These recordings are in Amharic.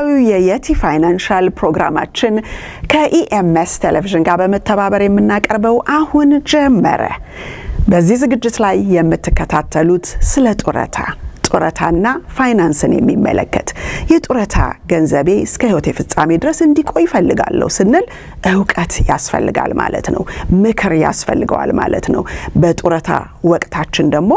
ሳምንታዊው የየቲ ፋይናንሻል ፕሮግራማችን ከኢኤምኤስ ቴሌቪዥን ጋር በመተባበር የምናቀርበው አሁን ጀመረ። በዚህ ዝግጅት ላይ የምትከታተሉት ስለ ጡረታና ፋይናንስን የሚመለከት የጡረታ ገንዘቤ እስከ ህይወቴ ፍጻሜ ድረስ እንዲቆይ ፈልጋለሁ ስንል ዕውቀት ያስፈልጋል ማለት ነው። ምክር ያስፈልገዋል ማለት ነው። በጡረታ ወቅታችን ደግሞ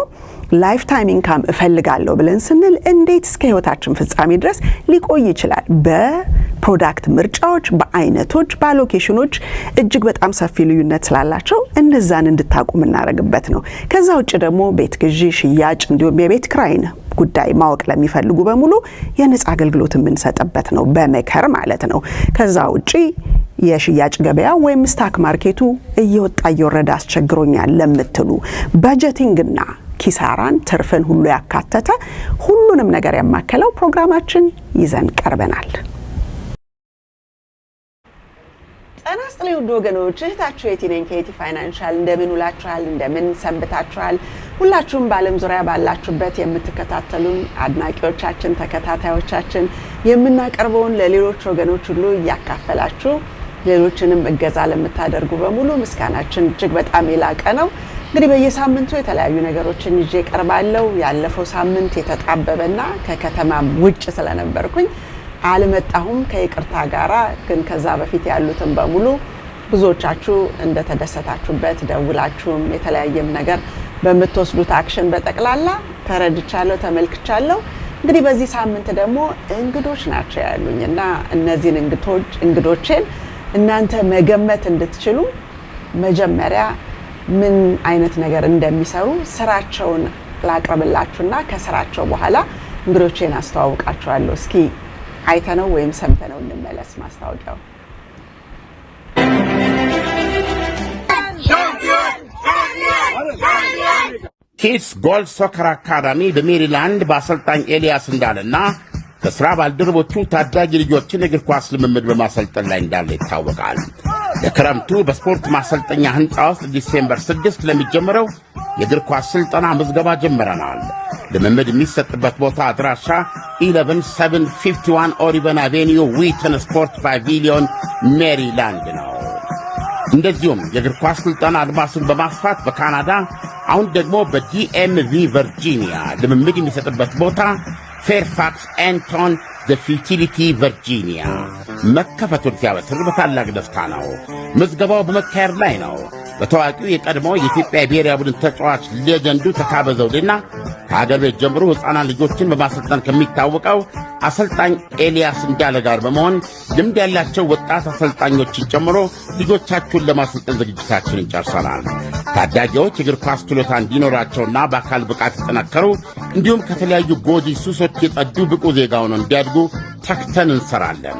ላይፍ ታይም ኢንካም እፈልጋለሁ ብለን ስንል እንዴት እስከ ህይወታችን ፍጻሜ ድረስ ሊቆይ ይችላል? በፕሮዳክት ምርጫዎች፣ በአይነቶች፣ በአሎኬሽኖች እጅግ በጣም ሰፊ ልዩነት ስላላቸው እነዛን እንድታቁ የምናደርግበት ነው። ከዛ ውጭ ደግሞ ቤት ግዢ፣ ሽያጭ እንዲሁም የቤት ክራይን ጉዳይ ማወቅ ለሚፈልጉ በሙሉ የነጻ አገልግሎት የምንሰጥበት ነው፣ በመከር ማለት ነው። ከዛ ውጪ የሽያጭ ገበያ ወይም ስታክ ማርኬቱ እየወጣ እየወረደ አስቸግሮኛል ለምትሉ በጀቲንግና ኪሳራን ትርፍን ሁሉ ያካተተ ሁሉንም ነገር ያማከለው ፕሮግራማችን ይዘን ቀርበናል። ጤና ይስጥልኝ ውድ ወገኖች፣ እህታችሁ የቲ ነኝ ከየቲ ፋይናንሻል። እንደምን ውላችኋል? እንደምን ሰንብታችኋል? ሁላችሁም በዓለም ዙሪያ ባላችሁበት የምትከታተሉን አድናቂዎቻችን፣ ተከታታዮቻችን የምናቀርበውን ለሌሎች ወገኖች ሁሉ እያካፈላችሁ ሌሎችንም እገዛ ለምታደርጉ በሙሉ ምስጋናችን እጅግ በጣም የላቀ ነው። እንግዲህ በየሳምንቱ የተለያዩ ነገሮችን ይዤ ቀርባለሁ። ያለፈው ሳምንት የተጣበበና ከከተማም ውጭ ስለነበርኩኝ አልመጣሁም ከይቅርታ ጋራ። ግን ከዛ በፊት ያሉትን በሙሉ ብዙዎቻችሁ እንደተደሰታችሁበት ደውላችሁም የተለያየም ነገር በመትወስዱት አክሽን በጠቅላላ ተረድቻለሁ፣ ተመልክቻለሁ። እንግዲህ በዚህ ሳምንት ደግሞ እንግዶች ናቸው ያሉኝና እነዚህን እንግዶችን እናንተ መገመት እንድትችሉ መጀመሪያ ምን አይነት ነገር እንደሚሰሩ ስራቸውን ላቅርብላችሁና ከስራቸው በኋላ እንግዶቼን አስተዋውቃችኋለሁ። እስኪ አይተነው ወይም ሰምተነው እንመለስ። ማስታወቂያው ኪድስ ጎል ሶከር አካዳሚ በሜሪላንድ በአሰልጣኝ ኤልያስ እንዳለና በስራ ባልደረቦቹ ታዳጊ ልጆችን እግር ኳስ ልምምድ በማሰልጠን ላይ እንዳለ ይታወቃል። ለክረምቱ በስፖርት ማሰልጠኛ ህንፃ ውስጥ ዲሴምበር 6 ለሚጀምረው የእግር ኳስ ስልጠና ምዝገባ ጀምረናል። ልምምድ የሚሰጥበት ቦታ አድራሻ 11751 ኦሪቨን አቬኒዩ ዊተን ስፖርት ፓቪሊዮን ሜሪላንድ ነው። እንደዚሁም የእግር ኳስ ስልጠና አድማሱን በማስፋት በካናዳ አሁን ደግሞ በዲኤምቪ ቨርጂኒያ ልምምድ የሚሰጥበት ቦታ ፌርፋክስ ኤንቶን ዘ ፊቲሊቲ ቨርጂኒያ መከፈቱን ሲያበስር በታላቅ ደስታ ነው። ምዝገባው በመካሄድ ላይ ነው። በታዋቂው የቀድሞ የኢትዮጵያ ብሔራዊ ቡድን ተጫዋች ሌጀንዱ ተካበ ዘውዴና ከሀገር ቤት ጀምሮ ሕፃናት ልጆችን በማሰልጠን ከሚታወቀው አሰልጣኝ ኤልያስ እንዳለ ጋር በመሆን ልምድ ያላቸው ወጣት አሰልጣኞችን ጨምሮ ልጆቻችሁን ለማሰልጠን ዝግጅታችንን ጨርሰናል። ታዳጊዎች የእግር ኳስ ችሎታ እንዲኖራቸውና በአካል ብቃት ይጠነከሩ እንዲሁም ከተለያዩ ጎጂ ሱሶች የጸዱ ብቁ ዜጋ ሆነው እንዲያድጉ ተክተን እንሰራለን።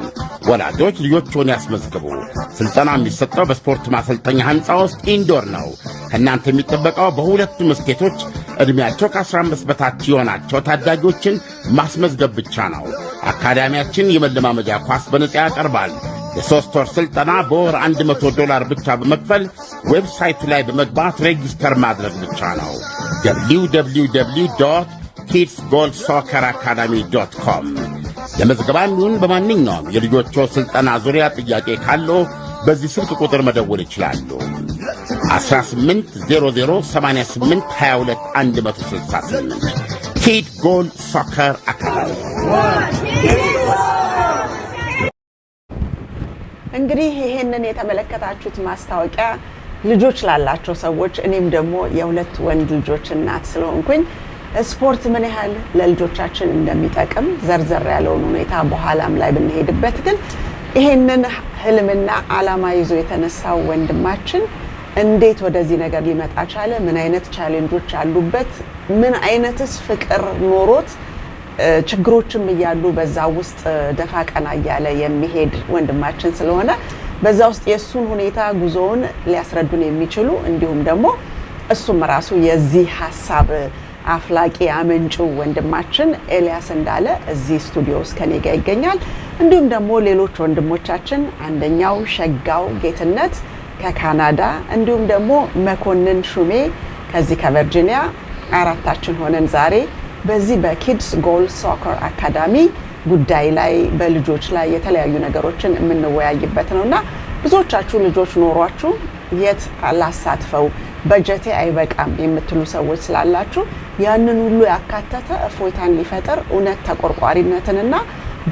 ወላጆች ልጆችዎን ያስመዝግቡ። ስልጠና የሚሰጠው በስፖርት ማሰልጠኛ ህንፃ ውስጥ ኢንዶር ነው። ከእናንተ የሚጠበቀው በሁለቱም ስቴቶች ዕድሜያቸው ከ15 በታች የሆናቸው ታዳጊዎችን ማስመዝገብ ብቻ ነው። አካዳሚያችን የመለማመጃ ኳስ በነጻ ያቀርባል። የ3 ወር ስልጠና በወር $100 ብቻ በመክፈል ዌብሳይቱ ላይ በመግባት ሬጂስተር ማድረግ ብቻ ነው። www.kidsgoalsocceracademy.com ለመዝገባም ይሁን በማንኛውም የልጆቹ ስልጠና ዙሪያ ጥያቄ ካለው በዚህ ስልክ ቁጥር መደወል ይችላሉ። 18008822 ኪድ ጎል ሶከር አካዳሚ። እንግዲህ ይሄንን የተመለከታችሁት ማስታወቂያ ልጆች ላላቸው ሰዎች፣ እኔም ደግሞ የሁለት ወንድ ልጆች እናት ስለሆንኩኝ ስፖርት ምን ያህል ለልጆቻችን እንደሚጠቅም ዘርዘር ያለውን ሁኔታ በኋላም ላይ ብንሄድበት፣ ግን ይሄንን ህልምና ዓላማ ይዞ የተነሳው ወንድማችን እንዴት ወደዚህ ነገር ሊመጣ ቻለ? ምን አይነት ቻሌንጆች አሉበት? ምን አይነትስ ፍቅር ኖሮት ችግሮችም እያሉ በዛ ውስጥ ደፋ ቀና እያለ የሚሄድ ወንድማችን ስለሆነ በዛ ውስጥ የሱን ሁኔታ ጉዞውን ሊያስረዱን የሚችሉ እንዲሁም ደግሞ እሱም ራሱ የዚህ ሐሳብ አፍላቂ አመንጩ ወንድማችን ኤልያስ እንዳለ እዚህ ስቱዲዮ ውስጥ ከኔ ጋር ይገኛል። እንዲሁም ደግሞ ሌሎች ወንድሞቻችን አንደኛው ሸጋው ጌትነት ከካናዳ እንዲሁም ደግሞ መኮንን ሹሜ ከዚህ ከቨርጂኒያ አራታችን ሆነን ዛሬ በዚህ በኪድስ ጎል ሶከር አካዳሚ ጉዳይ ላይ በልጆች ላይ የተለያዩ ነገሮችን የምንወያይበት ነውና ብዙዎቻችሁ ልጆች ኖሯችሁ የት አላሳትፈው በጀቴ አይበቃም የምትሉ ሰዎች ስላላችሁ ያንን ሁሉ ያካተተ እፎይታን ሊፈጥር እውነት ተቆርቋሪነትንና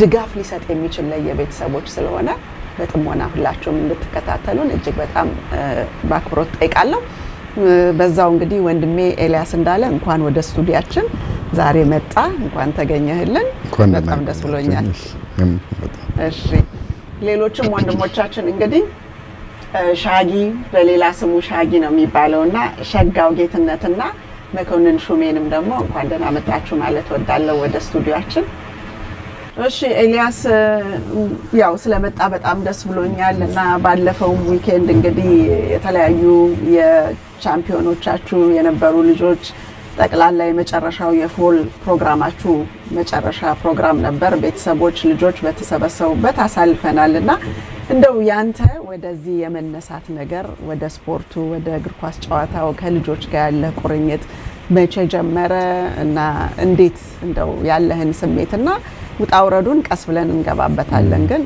ድጋፍ ሊሰጥ የሚችል ለየቤተሰቦች ስለሆነ በጥሞና ሁላችሁም እንድትከታተሉን እጅግ በጣም በአክብሮት ጠይቃለሁ። በዛው እንግዲህ ወንድሜ ኤልያስ እንዳለ እንኳን ወደ ስቱዲያችን ዛሬ መጣ። እንኳን ተገኘህልን። በጣም ደስ ብሎኛል። እሺ ሌሎችም ወንድሞቻችን እንግዲህ ሻጊ በሌላ ስሙ ሻጊ ነው የሚባለውና ሸጋው ጌትነትና መኮንን ሹሜንም ደግሞ እንኳን ደህና መጣችሁ ማለት ወዳለው ወደ ስቱዲዮአችን። እሺ ኤልያስ ያው ስለመጣ በጣም ደስ ብሎኛል እና ባለፈው ዊኬንድ እንግዲህ የተለያዩ የቻምፒዮኖቻችሁ የነበሩ ልጆች ጠቅላላ የመጨረሻው የፎል ፕሮግራማችሁ መጨረሻ ፕሮግራም ነበር። ቤተሰቦች ልጆች በተሰበሰቡበት አሳልፈናልና እንደው ያንተ ወደዚህ የመነሳት ነገር ወደ ስፖርቱ ወደ እግር ኳስ ጨዋታው ከልጆች ጋር ያለ ቁርኝት መቼ ጀመረ እና እንዴት እንደው ያለህን ስሜትና ውጣውረዱን ቀስ ብለን እንገባበታለን። ግን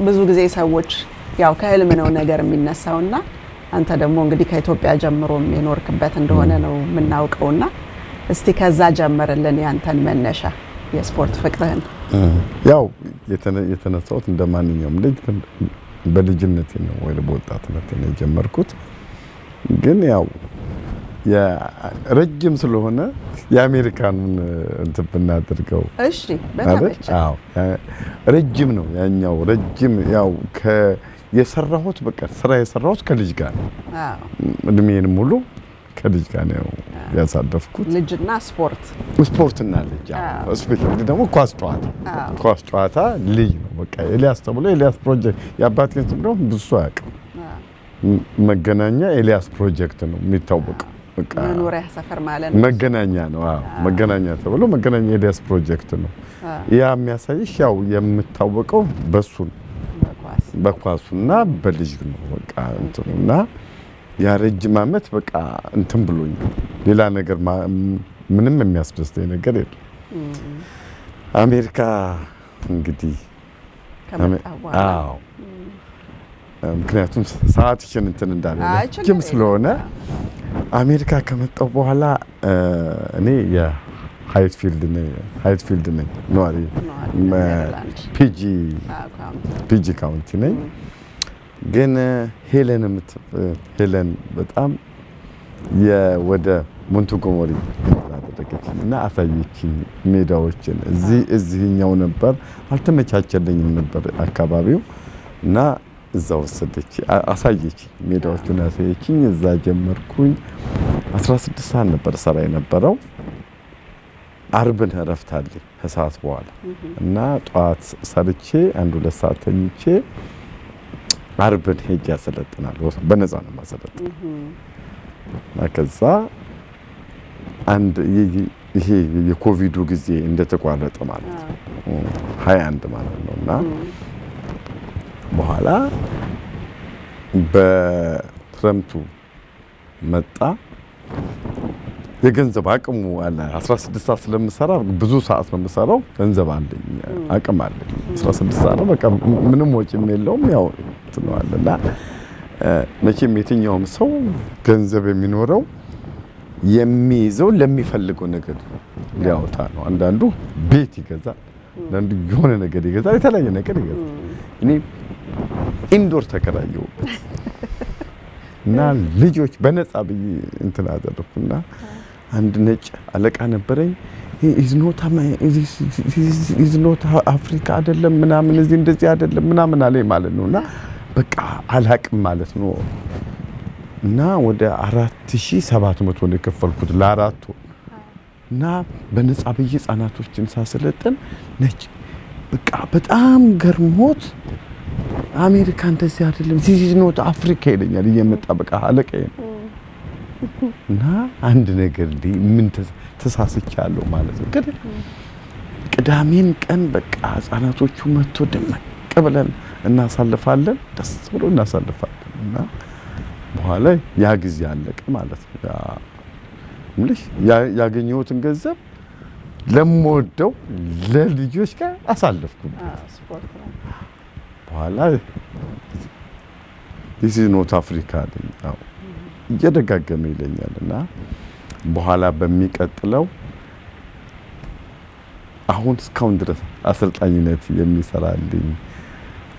ብዙ ጊዜ ሰዎች ያው ከህልም ነው ነገር የሚነሳውና አንተ ደግሞ እንግዲህ ከኢትዮጵያ ጀምሮ የኖርክበት እንደሆነ ነው የምናውቀውና እስቲ ከዛ ጀምርልን ያንተን መነሻ የስፖርት ፍቅርህን። ያው የተነሳሁት እንደማንኛውም ልጅ በልጅነቴ ነው ወይ በወጣትነቴ ነው የጀመርኩት። ግን ያው ረጅም ስለሆነ የአሜሪካኑን እንትን ብናደርገው እሺ በተመቸ አዎ ረጅም ነው ያኛው ረጅም ያው የሰራሁት በቃ ስራ የሰራሁት ከልጅ ጋር ነው። አዎ እድሜን ሙሉ ከልጅ ጋር ነው ያሳደፍኩት። ልጅና ስፖርትና ልጅ ስፔሻሊ ደግሞ ኳስ ጨዋታ ልጅ ነው በቃ ኤልያስ ተብሎ ኤልያስ ፕሮጀክት የአባቴን ስም ደግሞ ብዙ ያውቃል። መገናኛ ኤልያስ ፕሮጀክት ነው የሚታወቀው። በቃ መኖሪያ ሰፈር ማለት ነው መገናኛ ነው። አዎ መገናኛ ተብሎ መገናኛ ኤልያስ ፕሮጀክት ነው። ያ የሚያሳይሽ ያው የምታወቀው በሱ በኳሱና በልጅ ነው በቃ እንትኑና ያ ረጅም ዓመት በቃ እንትን ብሎኝ ሌላ ነገር ምንም የሚያስደስተኝ ነገር የለም። አሜሪካ እንግዲህ አዎ ምክንያቱም ሰዓትሽን እንትን እንዳለ ረጅም ስለሆነ አሜሪካ ከመጣሁ በኋላ እኔ ሃይትፊልድ ነኝ ነዋሪ ፒጂ ካውንቲ ነኝ። ግን ሄለን በጣም ወደ ሞንቶጎመሪ አደረገችኝ እና አሳየችኝ ሜዳዎችን። እዚህኛው ነበር አልተመቻቸልኝም ነበር አካባቢው እና እዛ ወሰደች አሳየችኝ ሜዳዎችን አሳየችኝ። እዛ ጀመርኩኝ። 16 ሰዓት ነበር ሰራ የነበረው። አርብን እረፍት አለኝ ከሰዓት በኋላ እና ጠዋት ሰርቼ 1-2 ሰዓት ተኝቼ አርብን ሄጄ ያሰለጥናለሁ። በነፃ ነው ማሰለጥነው። ከዛ ይሄ የኮቪዱ ጊዜ እንደተቋረጠ ማለት ነው 21 ማለት ነውና በኋላ በክረምቱ መጣ። የገንዘብ አቅሙ አለ። 16 ሰዓት ስለምሰራ ብዙ ሰዓት ነው የምሰራው። ገንዘብ አለኝ፣ አቅም አለኝ። 16 ሰዓት ነው በቃ ምንም ወጪም የለውም። ያው ትነዋለና መቼም የትኛውም ሰው ገንዘብ የሚኖረው የሚይዘው ለሚፈልገው ነገር ሊያወጣ ነው። አንዳንዱ ቤት ይገዛል፣ አንዳንዱ የሆነ ነገር ይገዛል፣ የተለያየ ነገር ይገዛል። እኔ ኢንዶር ተከራየሁበት እና ልጆች በነፃ ብዬ እንትን አደረኩና አንድ ነጭ አለቃ ነበረኝ። ኢዝ ኖት አፍሪካ አይደለም ምናምን እዚህ እንደዚህ አይደለም ምናምን አለኝ ማለት ነውና በቃ አላቅም ማለት ነው። እና ወደ 4700 ነው የከፈልኩት ለአራት ወር እና በነፃ ብዬ ህፃናቶችን ሳሰለጥን ነጭ በቃ በጣም ገርሞት አሜሪካ እንደዚህ አይደለም ኢዝ ኖት አፍሪካ ይለኛል እየመጣ በቃ አለቃዬ ነው። እና አንድ ነገር ምን ተሳስቻለሁ ማለት ነው። ቅዳሜን ቀን በቃ ህፃናቶቹ መጥቶ ደመቅ ብለን እናሳልፋለን፣ ደስ ብሎ እናሳልፋለን። እና በኋላ ያ ጊዜ አለቀ ማለት ነው። ያገኘሁትን ገንዘብ ለምወደው ለልጆች ጋር አሳለፍኩ። ስፖርት ነው። በኋላ this is not Africa ነው እየደጋገመ ይለኛልና በኋላ በሚቀጥለው አሁን እስካሁን ድረስ አሰልጣኝነት የሚሰራልኝ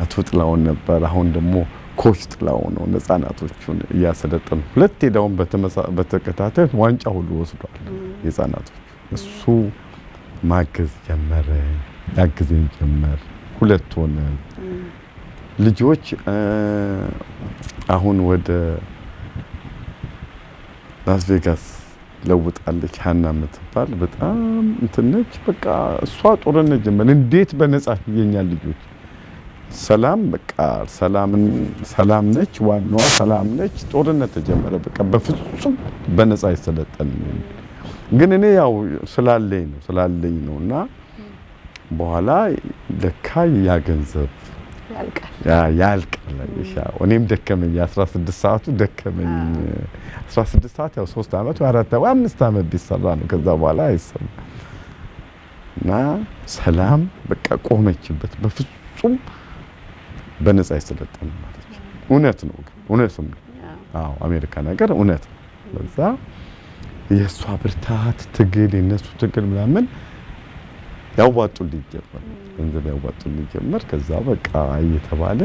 አቶ ጥላውን ነበር። አሁን ደግሞ ኮች ጥላውን ነው ህፃናቶቹን እያሰለጠኑ ሁለት ሄዳውን በተከታታይ ዋንጫ ሁሉ ወስዷል ህፃናቶች። እሱ ማገዝ ጀመረ፣ ያግዘኝ ጀመር። ሁለት ሆነ ልጆች። አሁን ወደ ላስ ቬጋስ ለውጣለች ሃና የምትባል በጣም እንትነች። በቃ እሷ ጦርነት ጀመረ። እንዴት በነፃ የኛ ልጆች ሰላም በቃ ሰላም ነች፣ ዋናዋ ሰላም ነች። ጦርነት ተጀመረ። በቃ በፍጹም በነፃ አይሰለጠን። ግን እኔ ያው ስላለኝ ነውና በኋላ ለካ ያ ገንዘብ ያልቃል። እኔም ደከመኝ። 16 ሰዓቱ ደከመኝ። 16 ሰዓት ያው 3 አመት ወይ 4 ወይ 5 አመት ቢሰራ ነው። ከዛ በኋላ አይሰማም። እና ሰላም በቃ ቆመችበት። በፍጹም በነፃ አይሰለጠንም ማለት ነው። እውነትም አዎ አሜሪካ ነገር እውነት ነው። በዛ የእሷ ብርታት ትግል፣ የነሱ ትግል ምናምን ያዋጡልኝ ጀመር፣ ገንዘብ ያዋጡልኝ ጀመር። ከዛ በቃ እየተባለ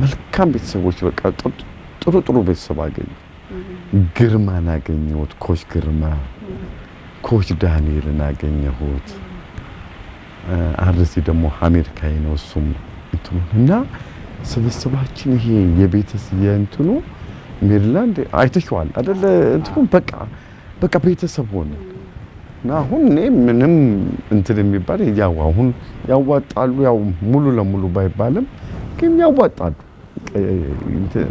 መልካም ቤተሰቦች በቃ ጥሩ ቤተሰብ አገኘሁ። ግርማን አገኘሁት፣ ኮች ግርማ፣ ኮች ዳንኤልን አገኘሁት። አርሲ ደግሞ አሜሪካዊ ነው እሱም እና ስብስባችን ይሄ የቤተሰብ የእንትኑ ሜሪላንድ አይተሽዋል አይደለ? እንትኑ በቃ ቤተሰብ ሆነ እና አሁን እኔ ምንም እንትን የሚባል ያው አሁን ያዋጣሉ። ያው ሙሉ ለሙሉ ባይባልም ግን ያዋጣሉ።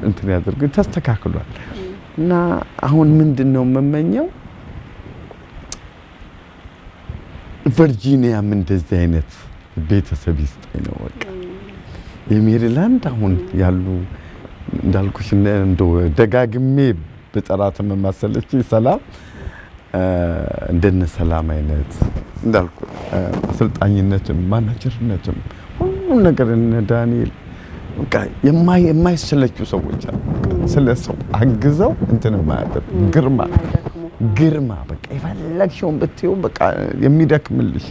እንትን ያደርጉ ተስተካክሏል። እና አሁን ምንድነው የምመኘው ቨርጂኒያም እንደዚህ አይነት ቤተሰብ ይስጠኝ ነው በቃ። የሜሪላንድ አሁን ያሉ እንዳልኩሽ እንደው ደጋግሜ በጠራት መማሰለች ሰላም እንደነ ሰላም አይነት እንዳልኩ አሰልጣኝነትም ማናጀርነትም ሁሉም ነገር እነ ዳንኤል በቃ የማይሰለቹ ሰዎች አሉ። ስለሰው አግዘው እንትን ማያደርግ ግርማ በቃ የፈለግሽውን ብትይው በቃ የሚደክምልሽ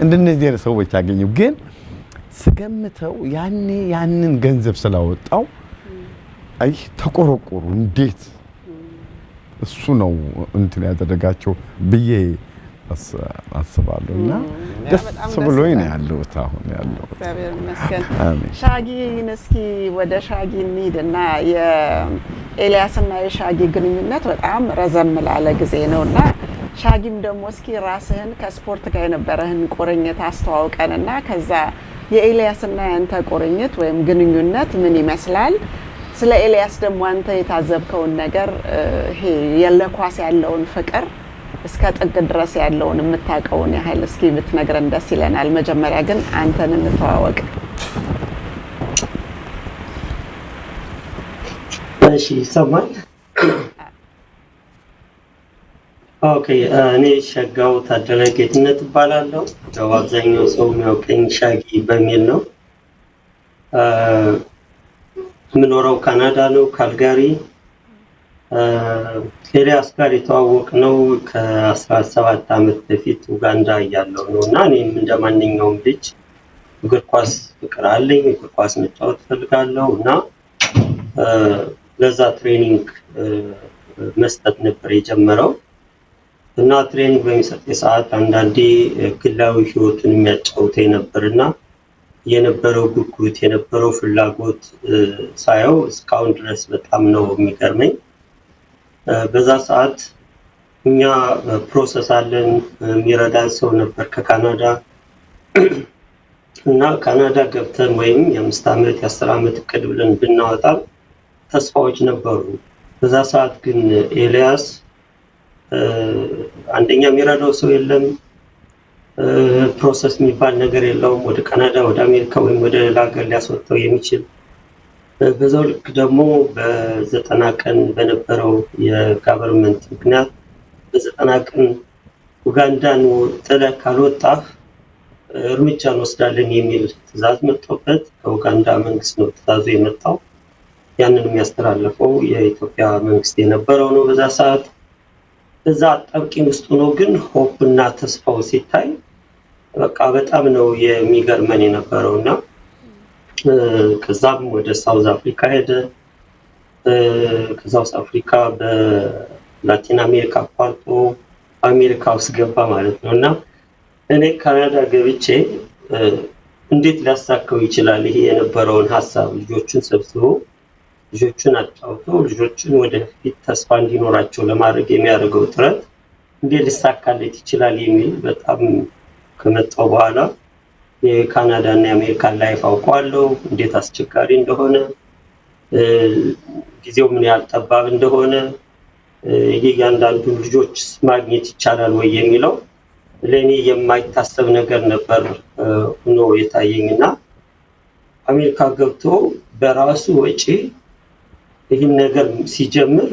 እንደነዚህ አይነት ሰዎች አገኘው። ግን ስገምተው ያንን ገንዘብ ስላወጣው አይ ተቆረቆሩ እንዴት እሱ ነው እንትን ያደረጋቸው ብዬ አስባለሁና ደስ ብሎኝ ነው ያለሁት አሁን ያለሁት። እግዚአብሔር ይመስገን። ሻጊን እስኪ ወደ ሻጊ እንሂድና የኤልያስና የሻጊ ግንኙነት በጣም ረዘም ላለ ጊዜ ነውና ሻጊም ደግሞ እስኪ ራስህን ከስፖርት ጋር የነበረህን ቁርኝት አስተዋውቀንና ከዛ የኤልያስና ያንተ ቁርኝት ወይም ግንኙነት ምን ይመስላል? ስለ ኤልያስ ደግሞ አንተ የታዘብከውን ነገር ይሄ ለኳስ ያለውን ፍቅር እስከ ጥግ ድረስ ያለውን የምታውቀውን ያህል እስኪ ብትነግረን ደስ ይለናል። መጀመሪያ ግን አንተን እንተዋወቅ። እሺ ይሰማል? ኦኬ። እኔ ሸጋው ታደለ ጌትነት እባላለሁ። ያው አብዛኛው ሰው የሚያውቀኝ ሻጊ በሚል ነው። የምኖረው ካናዳ ነው፣ ካልጋሪ። ኤልያስ ጋር የተዋወቅነው ከ17 ዓመት በፊት ኡጋንዳ እያለሁ ነው እና እኔም እንደማንኛውም ልጅ እግር ኳስ ፍቅር አለኝ፣ እግር ኳስ መጫወት ፈልጋለሁ እና ለዛ ትሬኒንግ መስጠት ነበር የጀመረው እና ትሬኒንግ በሚሰጥ ሰዓት አንዳንዴ ግላዊ ህይወቱን የሚያጫውተኝ ነበርና የነበረው ጉጉት የነበረው ፍላጎት ሳየው እስካሁን ድረስ በጣም ነው የሚገርመኝ። በዛ ሰዓት እኛ ፕሮሰስ አለን የሚረዳን ሰው ነበር ከካናዳ እና ካናዳ ገብተን ወይም የ5 ዓመት የ10 ዓመት እቅድ ብለን ብናወጣ ተስፋዎች ነበሩ። በዛ ሰዓት ግን ኤልያስ አንደኛ የሚረዳው ሰው የለም፣ ፕሮሰስ የሚባል ነገር የለውም። ወደ ካናዳ ወደ አሜሪካ ወይም ወደ ሌላ ሀገር ሊያስወጣው የሚችል በዛው ልክ ደግሞ በ90 ቀን በነበረው የጋቨርንመንት ምክንያት በ90 ቀን ኡጋንዳን ጥለህ ካልወጣህ እርምጃ እንወስዳለን የሚል ትዕዛዝ መጥቶበት ከኡጋንዳ መንግስት ነው ትዕዛዙ የመጣው። ያንን የሚያስተላልፈው የኢትዮጵያ መንግስት የነበረው ነው በዛ ሰዓት። በዛ አጣብቂኝ ውስጥ ነው ግን ሆፕ እና ተስፋው ሲታይ በቃ በጣም ነው የሚገርመን የነበረውና ከዛም ወደ ሳውዝ አፍሪካ ሄደ። ከሳውዝ አፍሪካ በላቲን አሜሪካ አቋርጦ አሜሪካ ውስጥ ገባ ማለት ነውና እኔ ካናዳ ገብቼ እንዴት ሊያሳካው ይችላል ይሄ የነበረውን ሐሳብ ልጆቹን ሰብስቦ ልጆቹን አጫውቶ ልጆቹን ወደፊት ተስፋ እንዲኖራቸው ለማድረግ የሚያደርገው ጥረት እንዴት ሊሳካለት ይችላል የሚል በጣም ከመጣው በኋላ የካናዳ እና የአሜሪካን ላይፍ አውቀዋለሁ እንዴት አስቸጋሪ እንደሆነ ጊዜው ምን ያህል ጠባብ እንደሆነ የእያንዳንዱ ልጆች ማግኘት ይቻላል ወይ የሚለው ለኔ የማይታሰብ ነገር ነበር ነው የታየኝና አሜሪካ ገብቶ በራሱ ወጪ ይህን ነገር ሲጀምር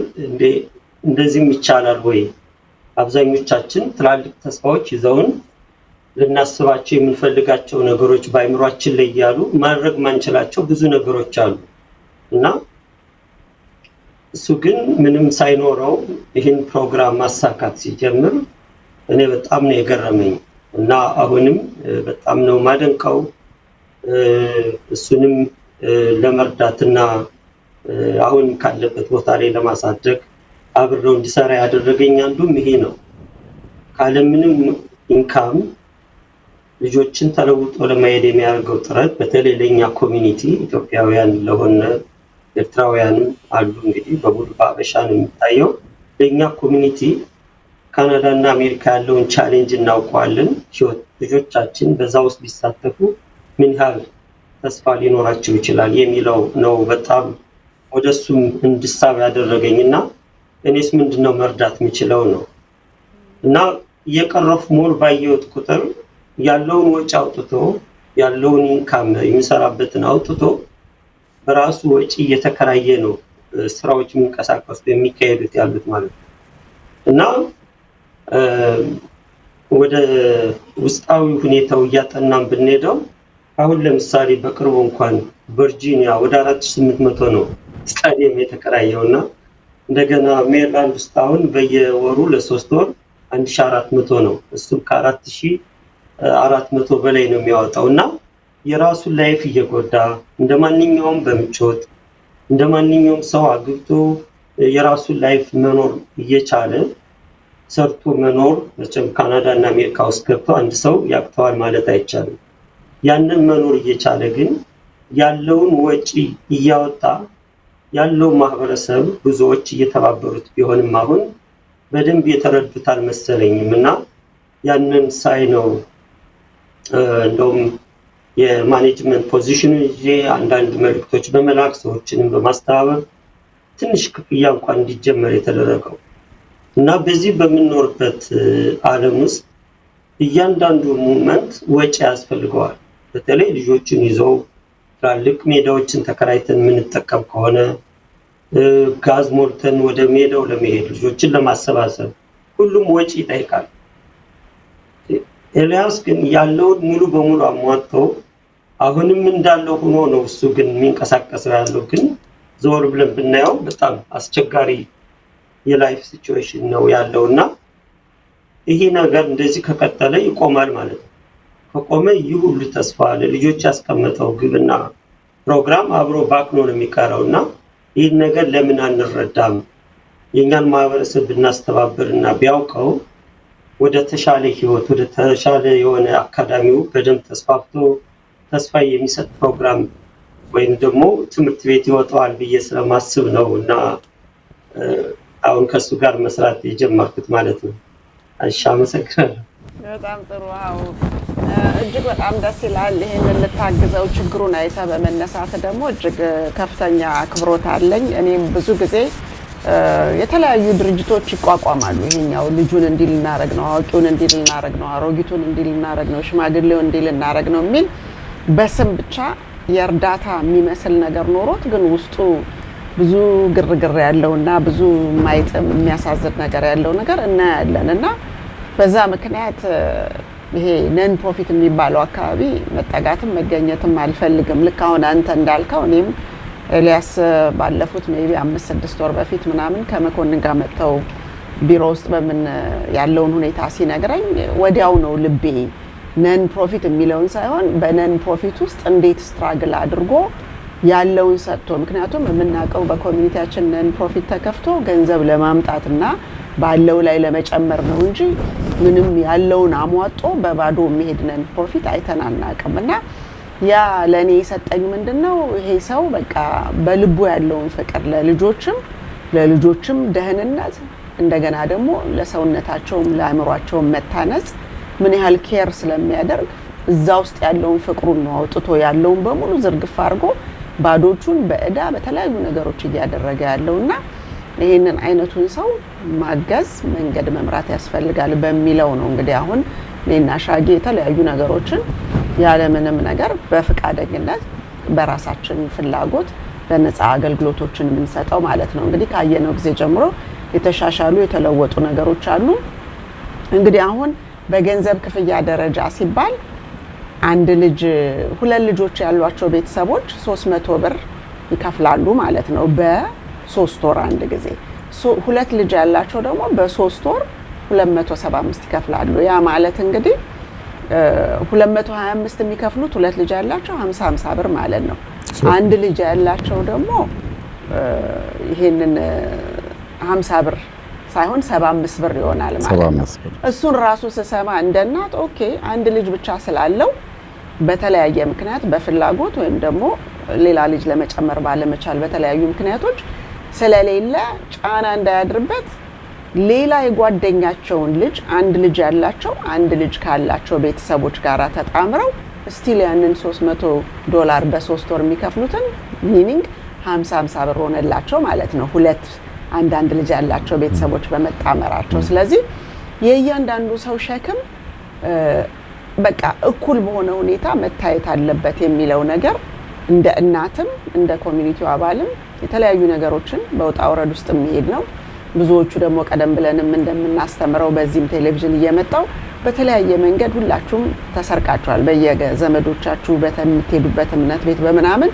እንደዚህም ይቻላል ወይ? አብዛኞቻችን ትላልቅ ተስፋዎች ይዘውን ልናስባቸው የምንፈልጋቸው ነገሮች ባይምሯችን ላይ ያሉ ማድረግ ማንችላቸው ብዙ ነገሮች አሉ እና እሱ ግን ምንም ሳይኖረው ይህን ፕሮግራም ማሳካት ሲጀምር እኔ በጣም ነው የገረመኝ እና አሁንም በጣም ነው ማደንቀው። እሱንም ለመርዳትና አሁን ካለበት ቦታ ላይ ለማሳደግ አብረው እንዲሰራ ያደረገኝ አንዱም ይሄ ነው። ካለምንም ኢንካም ልጆችን ተለውጦ ለማየት የሚያደርገው ጥረት በተለይ ለኛ ኮሚኒቲ ኢትዮጵያውያን ለሆነ ኤርትራውያንም አሉ እንግዲህ በሙሉ በአበሻ ነው የሚታየው። ለኛ ኮሚኒቲ ካናዳ እና አሜሪካ ያለውን ቻሌንጅ እናውቀዋለን። ልጆቻችን በዛ ውስጥ ቢሳተፉ ምን ያህል ተስፋ ሊኖራቸው ይችላል የሚለው ነው በጣም ወደሱም እንድሳብ ያደረገኝና እኔስ ምንድነው መርዳት የምችለው ነው እና የቀረፍ ሞር ባየሁት ቁጥር ያለውን ወጪ አውጥቶ ያለውን ኢንካም የሚሰራበትን አውጥቶ በራሱ ወጪ እየተከራየ ነው ስራዎች የሚንቀሳቀሱ የሚካሄዱት ያሉት ማለት ነው እና ወደ ውስጣዊ ሁኔታው እያጠናን ብንሄደው አሁን ለምሳሌ በቅርቡ እንኳን ቨርጂኒያ ወደ 4800 ነው ስታዲየም የተከራየውና እንደገና ሜሪላንድ ውስጥ አሁን በየወሩ ለ3 ወር 1400 ነው እሱም ከ4400 በላይ ነው የሚያወጣውና የራሱን ላይፍ እየጎዳ እንደማንኛውም በምቾት እንደማንኛውም ሰው አግብቶ የራሱን ላይፍ መኖር እየቻለ ሰርቶ መኖር መቼም ካናዳ እና አሜሪካ ውስጥ ገብቶ አንድ ሰው ያቅተዋል ማለት አይቻልም። ያንን መኖር እየቻለ ግን ያለውን ወጪ እያወጣ ያለው ማህበረሰብ ብዙዎች እየተባበሩት ቢሆንም አሁን በደንብ የተረዱት አልመሰለኝምና ያንን ሳይ ነው እንደውም የማኔጅመንት ፖዚሽኑ ይዤ አንዳንድ መልእክቶች በመላክ ሰዎችንም በማስተባበር ትንሽ ክፍያ እንኳን እንዲጀመር የተደረገው እና በዚህ በምንኖርበት ዓለም ውስጥ እያንዳንዱ ሞመንት ወጪ ያስፈልገዋል። በተለይ ልጆችን ይዘው ትላልቅ ሜዳዎችን ተከራይተን የምንጠቀም ከሆነ ጋዝ ሞልተን ወደ ሜዳው ለመሄድ ልጆችን ለማሰባሰብ ሁሉም ወጪ ይጠይቃል። ኤልያስ ግን ያለውን ሙሉ በሙሉ አሟጦ አሁንም እንዳለው ሆኖ ነው እሱ ግን የሚንቀሳቀሰው ያለው ግን ዞር ብለን ብናየው በጣም አስቸጋሪ የላይፍ ሲቹዌሽን ነው ያለውና ይሄ ነገር እንደዚህ ከቀጠለ ይቆማል ማለት ነው። ከቆመ ይህ ሁሉ ተስፋ ለልጆች ያስቀመጠው ግብና ፕሮግራም አብሮ ባክኖ ነው የሚቀረውና ይህን ነገር ለምን አንረዳም? የኛን ማህበረሰብ ብናስተባብርና ቢያውቀው ወደ ተሻለ ህይወት ወደ ተሻለ የሆነ አካዳሚው በደንብ ተስፋፍቶ ተስፋ የሚሰጥ ፕሮግራም ወይም ደግሞ ትምህርት ቤት ይወጣዋል ብዬ ስለማስብ ነው እና አሁን ከሱ ጋር መስራት የጀመርኩት ማለት ነው። አመሰግናለሁ። በጣም ጥሩ። አዎ እጅግ በጣም ደስ ይላል። ይሄንን ልታግዘው ችግሩን አይተህ በመነሳት ደግሞ እጅግ ከፍተኛ አክብሮት አለኝ። እኔም ብዙ ጊዜ የተለያዩ ድርጅቶች ይቋቋማሉ። ይሄኛው ልጁን እንዲል እናረግ ነው፣ አዋቂውን እንዲል እናረግ ነው፣ አሮጊቱን እንዲል እናረግ ነው፣ ሽማግሌውን እንዲል እናረግ ነው የሚል በስም ብቻ የእርዳታ የሚመስል ነገር ኖሮት ግን ውስጡ ብዙ ግርግር ያለውና ብዙ ማይጥም የሚያሳዝን ነገር ያለው ነገር እናያለን እና በዛ ምክንያት ይሄ ነን ፕሮፊት የሚባለው አካባቢ መጠጋትም መገኘትም አልፈልግም። ልክ አሁን አንተ እንዳልከው እኔም ኤልያስ ባለፉት ሜቢ 5-6 ወር በፊት ምናምን ከመኮንን ጋር መጥተው ቢሮ ውስጥ በምን ያለውን ሁኔታ ሲነግረኝ ወዲያው ነው ልቤ ነን ፕሮፊት የሚለውን ሳይሆን በነን ፕሮፊት ውስጥ እንዴት ስትራግል አድርጎ ያለውን ሰጥቶ ምክንያቱም የምናውቀው በኮሚኒቲያችን ነን ፕሮፊት ተከፍቶ ገንዘብ ለማምጣትና ባለው ላይ ለመጨመር ነው እንጂ ምንም ያለውን አሟጦ በባዶ የሚሄድ ነን ፕሮፊት አይተናናቅምና ያ ለኔ የሰጠኝ ምንድነው ይሄ ሰው በቃ በልቡ ያለውን ፍቅር ለልጆችም ደህንነት እንደገና ደግሞ ለሰውነታቸውም ለአእምሯቸውም መታነጽ ምን ያህል ኬር ስለሚያደርግ እዛ ውስጥ ያለውን ፍቅሩን ነው አውጥቶ ያለውን በሙሉ ዝርግፍ አድርጎ ባዶቹን በእዳ በተለያዩ ነገሮች እያደረገ ያለውና ይሄንን አይነቱን ሰው ማገዝ መንገድ መምራት ያስፈልጋል በሚለው ነው እንግዲህ አሁን እኔና ሻጌ የተለያዩ ነገሮችን ያለ ምንም ነገር በፍቃደኝነት በራሳችን ፍላጎት በነፃ አገልግሎቶችን የምንሰጠው ማለት ነው። እንግዲህ ካየነው ጊዜ ጀምሮ የተሻሻሉ የተለወጡ ነገሮች አሉ። እንግዲህ አሁን በገንዘብ ክፍያ ደረጃ ሲባል አንድ ልጅ ሁለት ልጆች ያሏቸው ቤተሰቦች 300 ብር ይከፍላሉ ማለት ነው በ3 ወር አንድ ጊዜ። ሁለት ልጅ ያላቸው ደግሞ በ3 ወር 275 ይከፍላሉ። ያ ማለት እንግዲህ 225 የሚከፍሉት ሁለት ልጅ ያላቸው 50 ብር ማለት ነው። አንድ ልጅ ያላቸው ደግሞ ይሄንን 50 ብር ሳይሆን 75 ብር ይሆናል ማለት ነው። እሱን ራሱ ስሰማ እንደናት ኦኬ አንድ ልጅ ብቻ ስላለው በተለያየ ምክንያት በፍላጎት ወይም ደግሞ ሌላ ልጅ ለመጨመር ባለመቻል በተለያዩ ምክንያቶች ስለሌለ ጫና እንዳያድርበት ሌላ የጓደኛቸውን ልጅ አንድ ልጅ ያላቸው አንድ ልጅ ካላቸው ቤተሰቦች ጋር ተጣምረው ስቲል ያንን $300 በ3 ወር የሚከፍሉትን ሚኒንግ 50 ብር ሆነላቸው ማለት ነው። ሁለት አንድ ልጅ ያላቸው ቤተሰቦች በመጣመራቸው ስለዚህ የእያንዳንዱ ሰው ሸክም በቃ እኩል በሆነ ሁኔታ መታየት አለበት የሚለው ነገር እንደ እናትም እንደ ኮሚኒቲው አባልም የተለያዩ ነገሮችን በውጣ ወረድ ውስጥ የሚሄድ ነው። ብዙዎቹ ደግሞ ቀደም ብለንም እንደምናስተምረው በዚህም ቴሌቪዥን እየመጣው በተለያየ መንገድ ሁላችሁም ተሰርቃችኋል። በየዘመዶቻችሁ በተምትሄዱበት እምነት ቤት በመናምን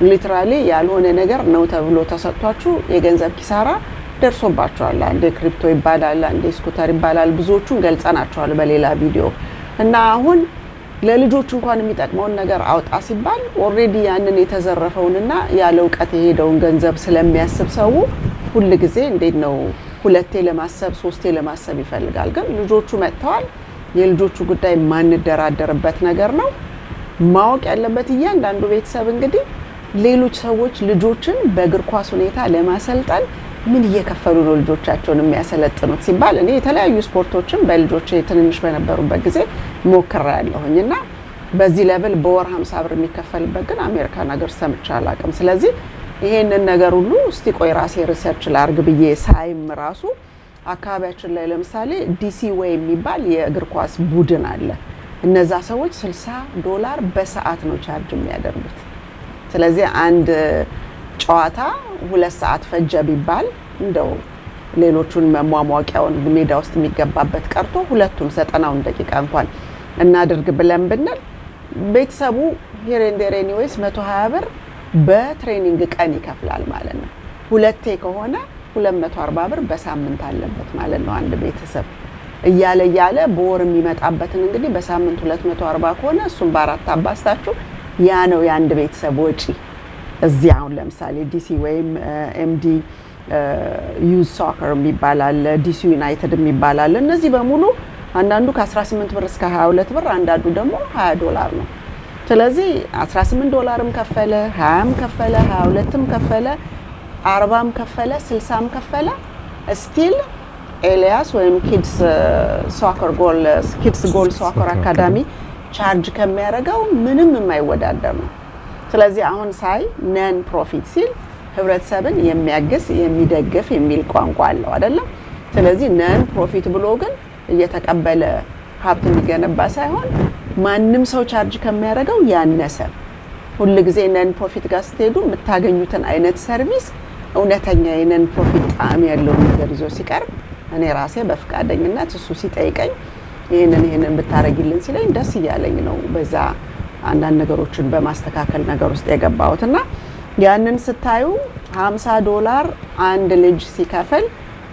ሊትራሊ ያልሆነ ነገር ነው ተብሎ ተሰጥቷችሁ የገንዘብ ኪሳራ ደርሶባችኋል። አንዴ ክሪፕቶ ይባላል፣ አንዴ ስኩተር ይባላል። ብዙዎቹን ገልጸናቸዋል በሌላ ቪዲዮ እና አሁን ለልጆች እንኳን የሚጠቅመውን ነገር አውጣ ሲባል ኦሬዲ ያንን የተዘረፈውንና ያለ ዕውቀት የሄደውን ገንዘብ ስለሚያስብ ሰው ሁሉ ጊዜ እንዴት ነው ሁለቴ ለማሰብ ሶስቴ ለማሰብ ይፈልጋል። ግን ልጆቹ መጥተዋል። የልጆቹ ጉዳይ ማንደራደርበት ነገር ነው። ማወቅ ያለበት እያንዳንዱ ቤተሰብ እንግዲህ ሌሎች ሰዎች ልጆችን በእግር ኳስ ሁኔታ ለማሰልጠን ምን እየከፈሉ ነው ልጆቻቸውን የሚያሰለጥኑት ሲባል እኔ የተለያዩ ስፖርቶችን በልጆች ትንንሽ በነበሩበት ጊዜ ሞክሬያለሁኝና በዚህ ሌቭል በወር 50 ብር የሚከፈልበት ግን አሜሪካን ሀገር ሰምቼ አላውቅም። ስለዚህ ይሄንን ነገር ሁሉ እስቲ ቆይ ራሴ ሪሰርች ላርግ ብዬ ሳይም ራሱ አካባቢያችን ላይ ለምሳሌ ዲሲ ዌይ የሚባል የእግር ኳስ ቡድን አለ። እነዛ ሰዎች $60 በሰዓት ነው ቻርጅ የሚያደርጉት። ስለዚህ አንድ ጨዋታ 2 ሰዓት ፈጀ ቢባል እንደው ሌሎቹን መሟሟቂያውን ሜዳ ውስጥ የሚገባበት ቀርቶ ሁለቱን 90 ደቂቃ እንኳን እናድርግ ብለን ብንል ቤተሰቡ ሂር ኤንድ ዴር ኤኒዌይስ 120 ብር በትሬኒንግ ቀን ይከፍላል ማለት ነው። ሁለቴ ከሆነ 240 ብር በሳምንት አለበት ማለት ነው አንድ ቤተሰብ እያለ በወር የሚመጣበትን እንግዲህ በሳምንት 240 ከሆነ እሱም በአራት አባስታችሁ ያ ነው የአንድ ቤተሰብ ወጪ። እዚህ አሁን ለምሳሌ ዲሲ ወይም ኤምዲ ዩዝ ሶከር የሚባላል ዲሲ ዩናይትድ የሚባላል እነዚህ በሙሉ አንዳንዱ ከ18 ብር እስከ 22 ብር አንዳንዱ ደግሞ $20 ነው። ስለዚህ $18ም ከፈለ 20ም ከፈለ 22ም ከፈለ 40ም ከፈለ 60ም ከፈለ ስቲል ኤልያስ ወይም ኪድስ ጎል ሶከር አካዳሚ ቻርጅ ከሚያደርገው ምንም የማይወዳደር ነው። ስለዚህ አሁን ሳይ ነን ፕሮፊት ሲል ህብረተሰብን የሚያግስ የሚደግፍ የሚል ቋንቋ አለው አይደለም። ስለዚህ ነን ፕሮፊት ብሎ ግን እየተቀበለ ሀብት የሚገነባ ሳይሆን ማንም ሰው ቻርጅ ከሚያደርገው ያነሰ ሁሉ ጊዜ ነን ፕሮፊት ጋር ስትሄዱ የምታገኙትን አይነት ሰርቪስ እውነተኛ የነን ፕሮፊት ጣዕም ያለው ነገር ይዞ ሲቀርብ እኔ ራሴ በፍቃደኝነት እሱ ሲጠይቀኝ ይሄንን ብታረጊልን ሲለኝ ደስ ይያለኝ ነው በዛ አንዳንድ ነገሮችን በማስተካከል ነገር ውስጥ የገባሁትና ያንን ስታዩ $50 አንድ ልጅ ሲከፍል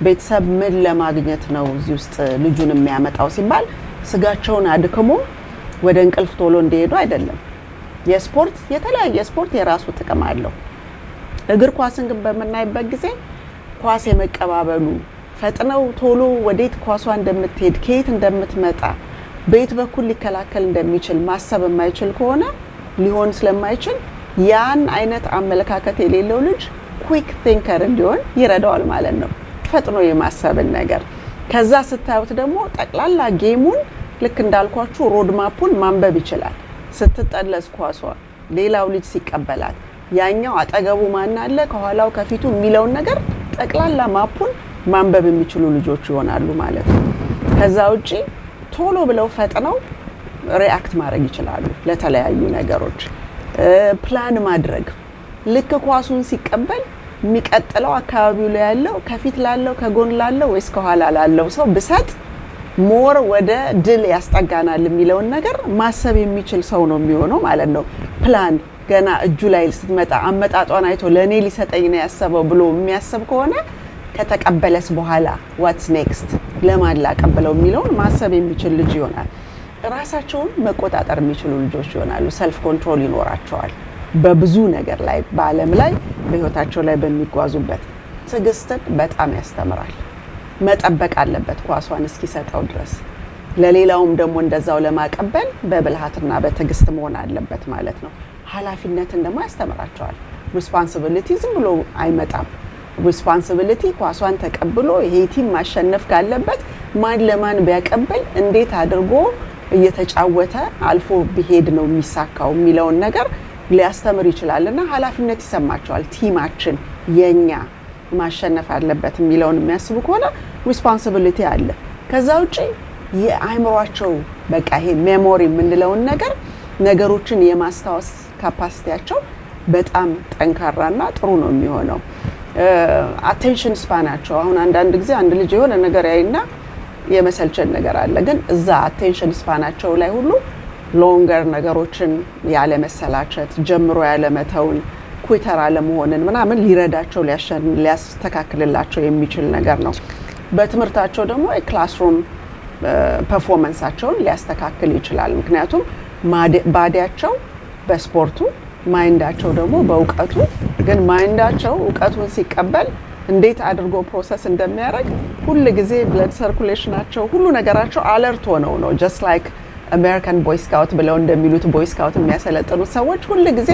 ቤተሰብ ምን ለማግኘት ነው እዚህ ውስጥ ልጁን የሚያመጣው ሲባል ስጋቸውን አድክሞ ወደ እንቅልፍ ቶሎ እንዲሄዱ አይደለም። የስፖርት የተለያየ ስፖርት የራሱ ጥቅም አለው። እግር ኳስን ግን በመናይበት ጊዜ ኳስ የመቀባበሉ ፈጥነው ቶሎ ወዴት ኳሷ እንደምትሄድ ከየት እንደምትመጣ በየት በኩል ሊከላከል እንደሚችል ማሰብ የማይችል ከሆነ ሊሆን ስለማይችል ያን አይነት አመለካከት የሌለው ልጅ ኩዊክ ቲንከር እንዲሆን ይረዳዋል ማለት ነው። ፈጥኖ የማሰብን ነገር ከዛ ስታዩት ደግሞ ጠቅላላ ጌሙን ልክ እንዳልኳችሁ ሮድ ማፑን ማንበብ ይችላል። ስትጠለስ ኳሷ ሌላው ልጅ ሲቀበላት ያኛው አጠገቡ ማን አለ ከኋላው ከፊቱ የሚለውን ነገር ጠቅላላ ማፑን ማንበብ የሚችሉ ልጆች ይሆናሉ ማለት ነው። ከዛ ውጪ ቶሎ ብለው ፈጥነው ሪአክት ማድረግ ይችላሉ ለተለያዩ ነገሮች። ፕላን ማድረግ ልክ ኳሱን ሲቀበል የሚቀጥለው አካባቢው ላይ ያለው ከፊት ላለው ከጎን ላለው ወይስ ከኋላ ላለው ሰው ብሰጥ ሞር ወደ ድል ያስጠጋናል የሚለውን ነገር ማሰብ የሚችል ሰው ነው የሚሆነው ማለት ነው። ፕላን ገና እጁ ላይ ስትመጣ አመጣጧን አይቶ ለኔ ሊሰጠኝ ነው ያሰበው ብሎ የሚያስብ ከሆነ ከተቀበለስ በኋላ ዋትስ ኔክስት ለማን ላቀበለው የሚለውን ማሰብ የሚችል ልጅ ይሆናል። ራሳቸውን መቆጣጠር የሚችሉ ልጆች ይሆናሉ። ሰልፍ ኮንትሮል ይኖራቸዋል በብዙ ነገር ላይ በአለም ላይ በህይወታቸው ላይ በሚጓዙበት። ትዕግስትን በጣም ያስተምራል። መጠበቅ አለበት ኳሷን እስኪሰጠው ድረስ። ለሌላውም ደግሞ እንደዛው ለማቀበል በብልሃትና በትዕግስት መሆን አለበት ማለት ነው። ኃላፊነትን ደግሞ ያስተምራቸዋል። ሪስፖንሲቢሊቲ ዝም ብሎ አይመጣም። ሪስፖንሲቢሊቲ ኳሷን ተቀብሎ ይሄ ቲም ማሸነፍ ካለበት ማን ለማን ቢያቀበል እንዴት አድርጎ እየተጫወተ አልፎ ቢሄድ ነው የሚሳካው የሚለውን ነገር ሊያስተምር ይችላልና ኃላፊነት ይሰማቸዋል። ቲማችን የኛ ማሸነፍ አለበት የሚለውን የሚያስቡ ከሆነ ሪስፖንሲቢሊቲ አለ። ከዛ ውጪ የአይምሯቸው በቃ ይሄ ሜሞሪ የምንለውን ነገሮችን የማስታወስ ካፓሲቲያቸው በጣም ጠንካራና ጥሩ ነው የሚሆነው። አቴንሽን ስፓናቸው አሁን አንዳንድ ጊዜ አንድ ልጅ የሆነ ነገር ያይና የመሰልቸን ነገር አለ፣ ግን እዛ አቴንሽን ስፓናቸው ላይ ሁሉ ሎንገር ነገሮችን ያለ መሰላቸት ጀምሮ ያለ መተውን ኩዊተር አለመሆንን ምናምን ሊረዳቸው ሊያስተካክልላቸው የሚችል ነገር ነው። በትምህርታቸው ደግሞ የክላስሩም ፐርፎርማንሳቸውን ሊያስተካክል ይችላል። ምክንያቱም ባዲያቸው በስፖርቱ ማይንዳቸው ደግሞ በእውቀቱ፣ ግን ማይንዳቸው እውቀቱን ሲቀበል እንዴት አድርጎ ፕሮሰስ እንደሚያደርግ ሁሉ ጊዜ ብለድ ሰርኩሌሽናቸው ሁሉ ነገራቸው አለርት ሆነው ነው። ጀስት ላይክ አሜሪካን ቦይ ስካውት ብለው እንደሚሉት ቦይ ስካውት የሚያሰለጥኑት ሰዎች ሁሉ ጊዜ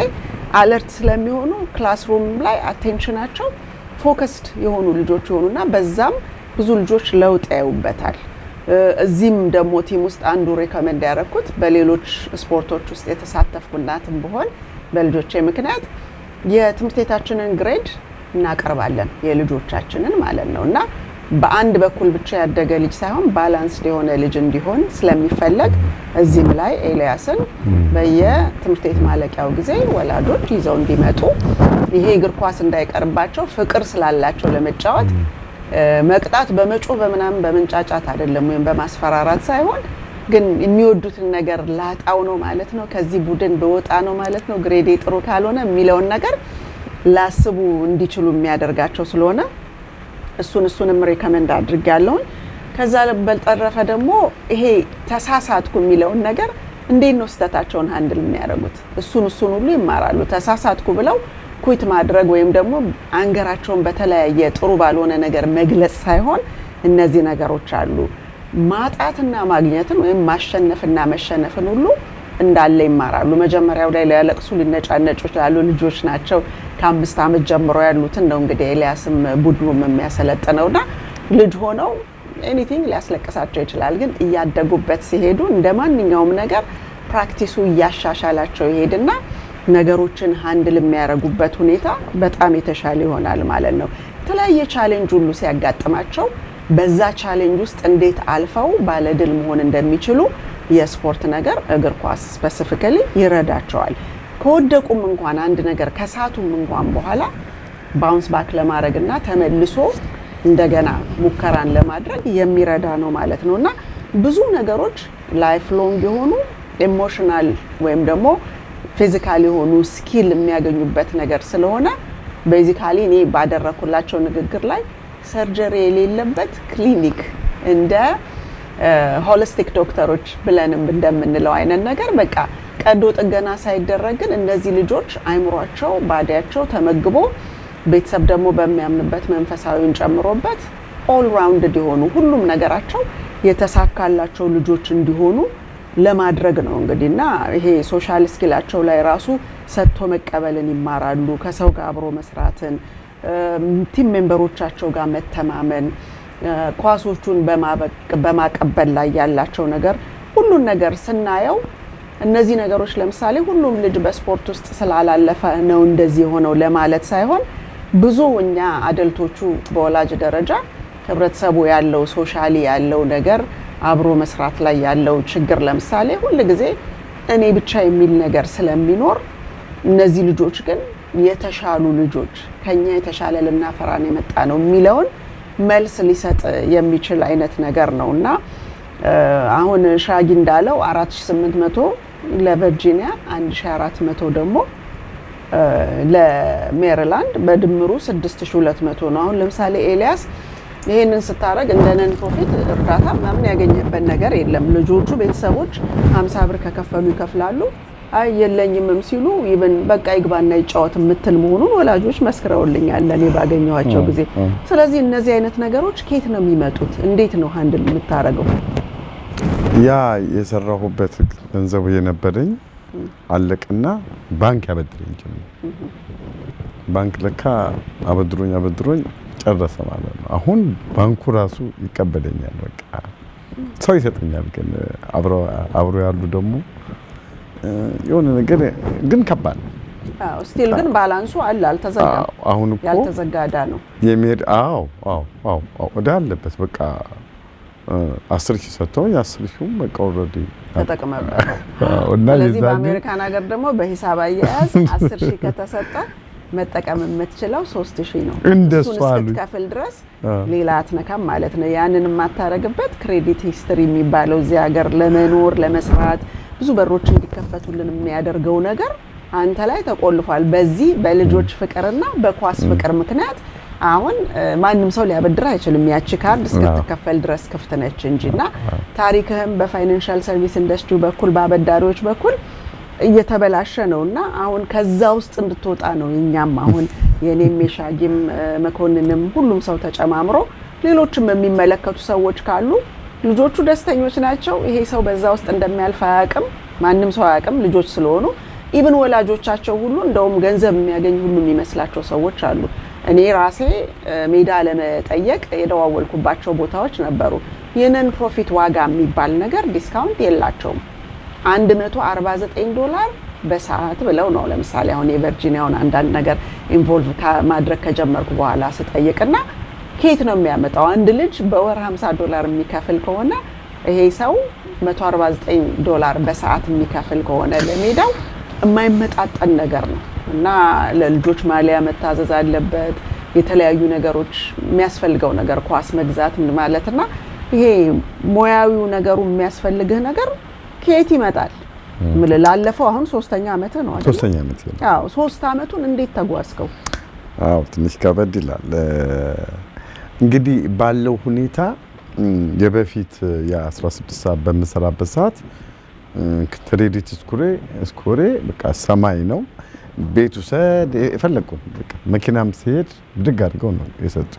አለርት ስለሚሆኑ ክላስሩም ላይ አቴንሽናቸው ፎከስድ የሆኑ ልጆች ይሆኑና በዛም ብዙ ልጆች ለውጥ ያዩበታል። እዚህም ደግሞ ቲም ውስጥ አንዱ ሪኮመንድ ያደረኩት በሌሎች ስፖርቶች ውስጥ የተሳተፍኩ እናትም ብሆን በልጆቼ ምክንያት የትምህርት ቤታችንን ግሬድ እናቀርባለን የልጆቻችንን ማለት ነው። እና በአንድ በኩል ብቻ ያደገ ልጅ ሳይሆን ባላንስድ የሆነ ልጅ እንዲሆን ስለሚፈለግ እዚህም ላይ ኤልያስን በየትምህርት ቤት ማለቂያው ጊዜ ወላጆች ይዘው እንዲመጡ ይሄ እግር ኳስ እንዳይቀርባቸው ፍቅር ስላላቸው ለመጫወት መቅጣት በመጮህ በምናምን በመንጫጫት አይደለም ወይም በማስፈራራት ሳይሆን ግን የሚወዱትን ነገር ላጣው ነው ማለት ነው፣ ከዚህ ቡድን በወጣ ነው ማለት ነው፣ ግሬዴ ጥሩ ካልሆነ የሚለውን ነገር ላስቡ እንዲችሉ የሚያደርጋቸው ስለሆነ እሱንም ሪከመንድ አድርጋለሁ። ከዛ በተረፈ ደግሞ ይሄ ተሳሳትኩ የሚለውን ነገር እንዴት ነው ስህተታቸውን ሃንድል የሚያደርጉት እሱን ሁሉ ይማራሉ። ተሳሳትኩ ብለው ኩዊት ማድረግ ወይም ደግሞ አንገራቸውን በተለያየ ጥሩ ባልሆነ ነገር መግለጽ ሳይሆን እነዚህ ነገሮች አሉ። ማጣትና ማግኘትን ወይም ማሸነፍና መሸነፍን ሁሉ እንዳለ ይማራሉ። መጀመሪያው ላይ ሊያለቅሱ ሊነጫነጩ ይችላሉ። ልጆች ናቸው። ከ5 ዓመት ጀምሮ ያሉትን ነው እንግዲህ ኤልያስም ቡድኑም የሚያሰለጥነውና ልጅ ሆነው ኤኒቲንግ ሊያስለቅሳቸው ይችላል። ግን እያደጉበት ሲሄዱ እንደማንኛውም ነገር ፕራክቲሱ እያሻሻላቸው ይሄድና ነገሮችን ሃንድል የሚያደርጉበት ሁኔታ በጣም የተሻለ ይሆናል ማለት ነው። የተለያየ ቻሌንጅ ሁሉ ሲያጋጥማቸው በዛ ቻሌንጅ ውስጥ እንዴት አልፈው ባለድል መሆን እንደሚችሉ የስፖርት ነገር እግር ኳስ ስፔሲፊካሊ ይረዳቸዋል። ከወደቁም እንኳን አንድ ነገር ከሳቱም እንኳን በኋላ ባውንስ ባክ ለማድረግና ተመልሶ እንደገና ሙከራን ለማድረግ የሚረዳ ነው ማለት ነውና ብዙ ነገሮች ላይፍ ሎንግ የሆኑ ኢሞሽናል ወይም ደግሞ ፊዚካል የሆኑ ስኪል የሚያገኙበት ነገር ስለሆነ ቤዚካሊ እኔ ባደረኩላቸው ንግግር ላይ ሰርጀሪ የሌለበት ክሊኒክ እንደ ሆሊስቲክ ዶክተሮች ብለንም እንደምንለው አይነት ነገር በቃ ቀዶ ጥገና ሳይደረግ ግን እነዚህ ልጆች አይምሯቸው ባዲያቸው ተመግቦ ቤተሰብ ደግሞ በሚያምንበት መንፈሳዊን ጨምሮበት ኦል ራውንድድ የሆኑ ሁሉም ነገራቸው የተሳካላቸው ልጆች እንዲሆኑ ለማድረግ ነው እንግዲህና ይሄ ሶሻል ስኪላቸው ላይ ራሱ ሰጥቶ መቀበልን ይማራሉ ከሰው ጋር አብሮ መስራትን ቲም ሜምበሮቻቸው ጋር መተማመን ኳሶቹን በማቀበል ላይ ያላቸው ነገር ሁሉን ነገር ስናየው እነዚህ ነገሮች ለምሳሌ ሁሉም ልጅ በስፖርት ውስጥ ስላላለፈ ነው እንደዚህ ሆነው ለማለት ሳይሆን ብዙ እኛ አደልቶቹ በወላጅ ደረጃ ህብረተሰቡ ያለው ሶሻሊ ያለው ነገር አብሮ መስራት ላይ ያለው ችግር ለምሳሌ ሁሉ ጊዜ እኔ ብቻ የሚል ነገር ስለሚኖር እነዚህ ልጆች ግን የተሻሉ ልጆች ከኛ የተሻለ ልናፈራን የመጣ ነው የሚለውን መልስ ሊሰጥ የሚችል አይነት ነገር ነውና አሁን ሻጊ እንዳለው 4800 ለቨርጂኒያ 1400 ደግሞ ለሜሪላንድ በድምሩ 6200 ነው። አሁን ለምሳሌ ኤልያስ ይሄንን ስታረግ እንደ ነን ፕሮፊት እርዳታ ምናምን ያገኘበት ነገር የለም። ልጆቹ ቤተሰቦች 50 ብር ከከፈሉ ይከፍላሉ። አይ የለኝምም ሲሉ ይብን በቃ ይግባና ይጫወት የምትል መሆኑን ወላጆች መስክረውልኛል ለኔ ባገኘኋቸው ጊዜ። ስለዚህ እነዚህ አይነት ነገሮች ከየት ነው የሚመጡት? እንዴት ነው ሃንድል የምታረገው? ያ የሰራሁበት ገንዘቡ የነበረኝ አለቅና ባንክ ያበድረኝ ጀመረ። ባንክ ለካ አበድሮኝ ጨረሰ ማለት ነው። አሁን ባንኩ ራሱ ይቀበለኛል፣ በቃ ሰው ይሰጠኛል። ግን አብሮ ያሉ ደግሞ የሆነ ነገር ግን ከባድ ነው። ስቲል ግን ባላንሱ አለ፣ አልተዘጋም። አሁን እኮ ያልተዘጋዳ ነው የሚሄድ። ወደ አለበት በቃ 10,000 ሰጥተውኝ 10,000 በቃ ኦልሬዲ ተጠቅመበት። ስለዚህ በአሜሪካን ሀገር ደግሞ በሂሳብ አያያዝ 10,000 ከተሰጠ መጠቀም የምትችለው 3,000 ነው። እንደሱ አሉ እስከትከፍል ድረስ ሌላ አትነካም ማለት ነው። ያንን የማታረግበት ክሬዲት ሂስትሪ የሚባለው እዚህ ሀገር ለመኖር ለመስራት ብዙ በሮች እንዲከፈቱልን የሚያደርገው ነገር አንተ ላይ ተቆልፏል። በዚህ በልጆች ፍቅርና በኳስ ፍቅር ምክንያት አሁን ማንም ሰው ሊያበድር አይችልም። ያቺ ካርድ እስከትከፈል ድረስ ክፍት ነች እንጂና ታሪክህም በፋይናንሻል ሰርቪስ ኢንዱስትሪ በኩል በአበዳሪዎች በኩል እየተበላሸ ነውና አሁን ከዛ ውስጥ እንድትወጣ ነው። እኛም አሁን የኔም የሻጊም መኮንንም ሁሉም ሰው ተጨማምሮ ሌሎችም የሚመለከቱ ሰዎች ካሉ ልጆቹ ደስተኞች ናቸው። ይሄ ሰው በዛ ውስጥ እንደሚያልፍ አያውቅም፣ ማንም ሰው አያውቅም። ልጆች ስለሆኑ ኢቭን ወላጆቻቸው ሁሉ እንደውም ገንዘብ የሚያገኝ ሁሉ የሚመስላቸው ሰዎች አሉ። እኔ ራሴ ሜዳ ለመጠየቅ የደዋወልኩባቸው ቦታዎች ነበሩ። የነን ፕሮፊት ዋጋ የሚባል ነገር ዲስካውንት የላቸውም። $149 በሰዓት ብለው ነው። ለምሳሌ አሁን የቨርጂኒያውን አንዳንድ ነገር ኢንቮልቭ ማድረግ ከጀመርኩ በኋላ ስጠይቅና ከየት ነው የሚያመጣው? አንድ ልጅ በወር $50 የሚከፍል ከሆነ ይሄ ሰው $149 በሰዓት የሚከፍል ከሆነ ለሜዳው የማይመጣጠን ነገር ነው እና ለልጆች ማሊያ መታዘዝ አለበት፣ የተለያዩ ነገሮች የሚያስፈልገው ነገር ኳስ መግዛት ማለትና ይሄ ሙያዊው ነገሩ የሚያስፈልግህ ነገር ከየት ይመጣል? ላለፈው አሁን 3ኛ ዓመት ነው አይደል? 3ኛ ዓመት ነው። 3 ዓመቱን እንዴት ተጓዝከው? ትንሽ ከበድ ይላል። እንግዲህ ባለው ሁኔታ የበፊት የ16 ሰዓት በምሰራበት ሰዓት ክሬዲት ስኮሬ በቃ ሰማይ ነው። ቤቱ ሰድ የፈለኩት በቃ መኪናም ሲሄድ ብድግ አድርገው ነው የሰጡ።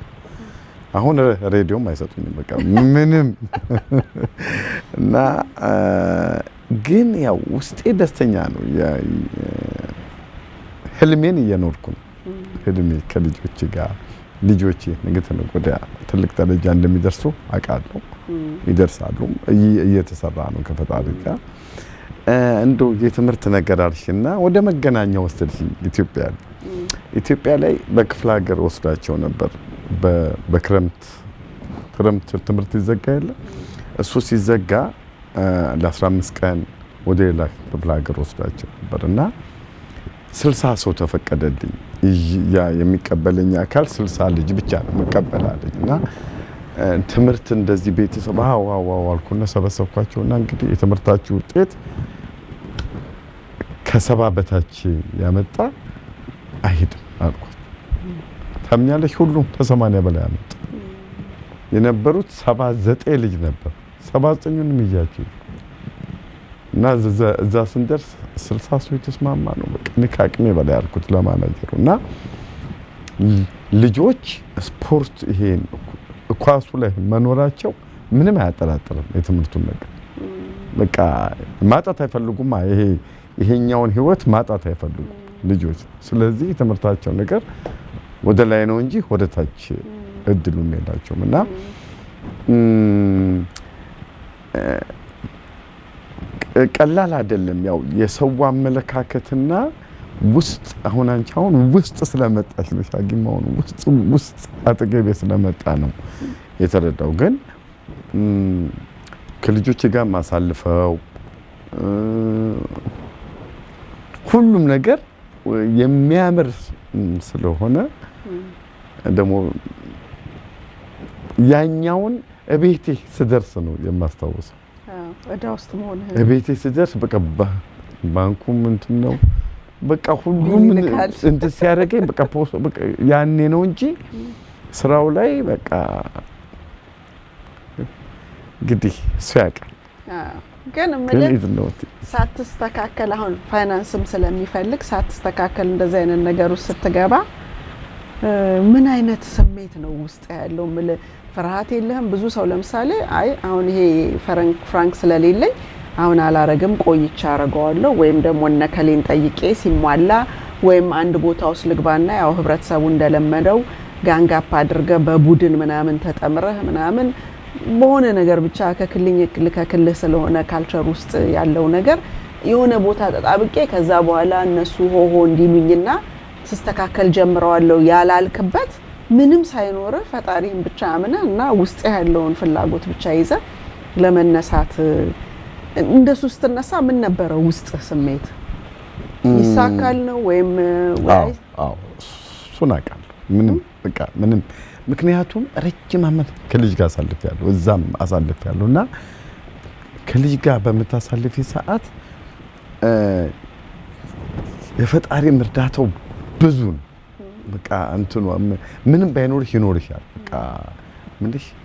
አሁን ሬዲዮም አይሰጡኝም በቃ ምንም እና ግን ያው ውስጤ ደስተኛ ነው። ህልሜን እየኖርኩ ነው። ህልሜ ከልጆቼ ጋር ልጆቼ ነገ ወደ ትልቅ ደረጃ እንደሚደርሱ አውቃለሁ። ይደርሳሉ። እየተሰራ ነው ከፈጣሪ ጋር። እንደው የትምህርት ነገር አልሽና ወደ መገናኛ ወሰድሽኝ። ኢትዮጵያ ላይ በክፍለ ሀገር ወስዳቸው ነበር። በክረምት ትምህርት ይዘጋ የለ እሱ ሲዘጋ ለ15 ቀን ወደ ሌላ ክፍለ ሀገር ወስዳቸው ነበርና 60 ሰው ተፈቀደልኝ። ያ የሚቀበለኝ አካል 60 ልጅ ብቻ ነው መቀበላለኝ እና ትምህርት እንደዚህ ቤተሰብ ዋው አልኩና ሰበሰብኳቸውና እንግዲህ የትምህርታችሁ ውጤት ከ70 በታች ያመጣ አይሄድም አልኳት። ታምኛለሽ? ሁሉም ከ80 በላይ ያመጣ የነበሩት 79 ልጅ ነበር። 79ኙንም ይያችሁ እና እዛ ስንደርስ 60 ሰው የተስማማ ነው። በቃ እኔ ከአቅሜ በላይ አልኩት ለማናጀሩ እና ልጆች ስፖርት ይሄን ኳሱ ላይ መኖራቸው ምንም አያጠራጥርም። የትምህርቱን ነገር በቃ ማጣት አይፈልጉም። ይሄኛውን ህይወት ማጣት አይፈልጉም ልጆች። ስለዚህ የትምህርታቸው ነገር ወደ ላይ ነው እንጂ ወደ ታች እድሉም የላቸውም እና ቀላል አይደለም። ያው የሰው አመለካከትና ውስጥ አሁን አንቺ አሁን ውስጥ ስለመጣች ነው ሻጊማውን ውስጥ አጠገቤ ስለመጣ ነው የተረዳው። ግን ከልጆች ጋር ማሳልፈው ሁሉም ነገር የሚያምር ስለሆነ ደግሞ ያኛውን እቤቴ ስደርስ ነው የማስታውሰው። ወደ ውስጥ ሆነ እቤቴ ስደርስ በቃ ባንኩም እንትን ነው በቃ ሁሉም እንትን ሲያደርገኝ በቃ ያኔ ነው እንጂ ስራው ላይ በቃ እንግዲህ እሱ ያውቃል። ግን ማለት ሳትስተካከል አሁን ፋይናንስም ስለሚፈልግ ሳትስተካከል እንደዚህ አይነት ነገር ውስጥ ስትገባ ምን አይነት ስሜት ነው ውስጥ ያለው? ፍርሃት የለህም? ብዙ ሰው ለምሳሌ አይ አሁን ይሄ ፍራንክ ስለሌለኝ አሁን አላረግም ቆይቻ አረጋዋለሁ ወይም ደግሞ እነከሌን ጠይቄ ሲሟላ ወይም አንድ ቦታ ውስጥ ልግባና ያው ህብረተሰቡ እንደለመደው ጋንጋፕ አድርገ በቡድን ምናምን ተጠምረህ ምናምን በሆነ ነገር ብቻ ከክልህ ስለሆነ ካልቸር ውስጥ ያለው ነገር የሆነ ቦታ ተጣብቄ ከዛ በኋላ እነሱ ሆሆ እንዲሉኝና ሲስተካከል ጀምረዋለሁ ያላልክበት ምንም ሳይኖር ፈጣሪን ብቻ አምነ እና ውስጥ ያለውን ፍላጎት ብቻ ይዘ ለመነሳት እንደሱ ስትነሳ ምን ነበረ ውስጥ ስሜት? ይሳካል ነው ወይም አዎ እሱን አውቃለሁ። ምንም በቃ ምንም ምክንያቱም ረጅም ዓመት ከልጅ ጋር አሳልፌያለሁ፣ እዛም አሳልፌያለሁና ከልጅ ጋር በመታሳልፊ ሰዓት የፈጣሪ እርዳታው ብዙ ነው። በቃ እንትኑ ምንም ባይኖርሽ ይኖርሻል። በቃ ምንድነው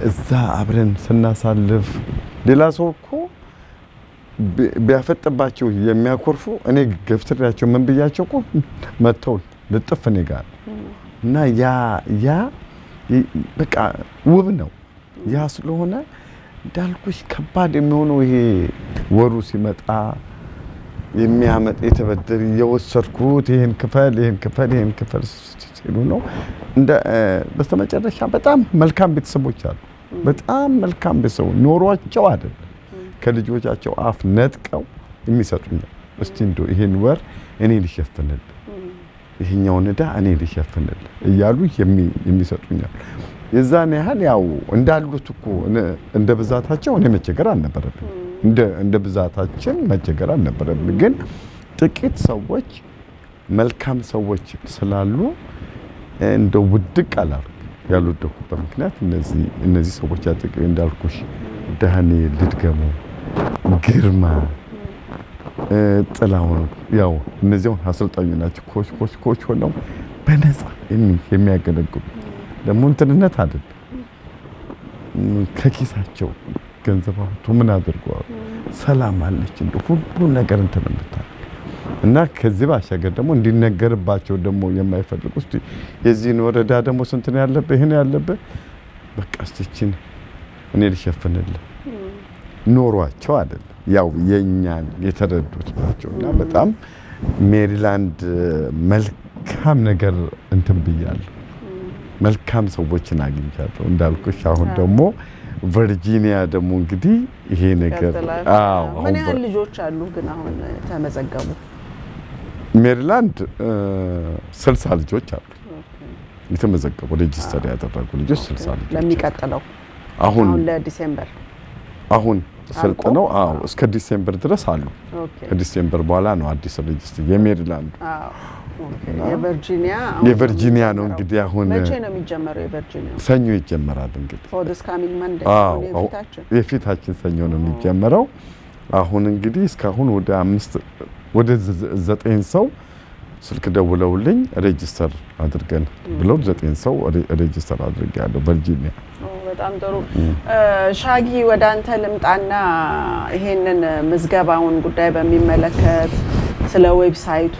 እዛ አብረን ስናሳልፍ ሌላ ሰው እኮ ቢያፈጥባቸው የሚያኮርፉ እኔ ገፍትሪያቸው ምን ብያቸው እኮ መተው ልጥፍ እኔ ጋር እና ያ በቃ ውብ ነው። ያ ስለሆነ እንዳልኩሽ ከባድ የሚሆነው ይሄ ወሩ ሲመጣ የሚያመጥ የተበደር የወሰድኩት ይሄን ክፈል ሲሉ ነው። በስተመጨረሻ በጣም መልካም ቤተሰቦች አሉ። በጣም መልካም ቤተሰቦች ኖሯቸው አይደለም ከልጆቻቸው አፍ ነጥቀው የሚሰጡኛል። እስቲ እንደው ይሄን ወር እኔ ልሸፍንልህ፣ ይሄኛውን ዕዳ እኔ ልሸፍንልህ እያሉ የሚሰጡኛል። የዛን ያህል ያው እንዳሉት እኮ እንደ ብዛታቸው እኔ መቸገር አልነበረብኝ። እንደ ብዛታችን መቸገር አልነበረብኝ። ግን ጥቂት ሰዎች መልካም ሰዎች ስላሉ እንደው ውድቅ አላሉ ያልወደኩበት ምክንያት እነዚህ ሰዎች አጠገቤ እንዳልኩሽ ዳንኤል ልድገሙ፣ ግርማ፣ ጥላውን ያው እነዚያውን አሰልጣኝ ናቸው። ኮች ሆነው በነፃ የሚያገለግሉ ደግሞ እንትንነት አይደለም ከኪሳቸው ገንዘብ አውጥቶ ምን አድርገዋል። ሰላም አለች እንደ ሁሉ ነገር እንትን የምታደርግ እና ከዚህ ባሻገር ደግሞ እንዲነገርባቸው ደግሞ የማይፈልጉ እስቲ የዚህን ወረዳ ደግሞ ስንት ነው ያለበት ይሄን ያለበት በቃ እስቲችን እኔ ልሸፍንልህ ኖሯቸው አይደለም ያው የኛን የተረዱት ናቸውና በጣም ሜሪላንድ መልካም ነገር እንትን ብያለሁ። መልካም ሰዎችን አግኝቻለሁ እንዳልኩሽ። አሁን ደግሞ ቨርጂኒያ ደግሞ እንግዲህ ይሄ ነገር ምን ያህል ልጆች አሉ ግን አሁን ተመዘገቡ? ሜሪላንድ 60 ልጆች አሉ የተመዘገቡ ሬጂስተር ያደረጉ ልጆች 60 ልጆች ለሚቀጥለው አሁን ለዲሴምበር አሁን ሰልጥነው እስከ ዲሴምበር ድረስ አሉ። ከዲሴምበር በኋላ ነው አዲስ ሬጅስተር የሜሪላንድ የቨርጂኒያ ነው እንግዲህ አሁን መቼ ነው የሚጀመረው? የቨርጂኒያ ሰኞ ይጀመራል እንግዲህ for this coming Monday የፊታችን ሰኞ ነው የሚጀመረው። አሁን እንግዲህ እስካሁን ወደ 9 ሰው ስልክ ደውለውልኝ ሬጅስተር አድርገን ብለው 9 ሰው ሬጅስተር አድርጌያለሁ ቨርጂኒያ። በጣም ጥሩ ሻጊ፣ ወደ አንተ ልምጣና ይሄንን ምዝገባውን ጉዳይ በሚመለከት ስለ ዌብሳይቱ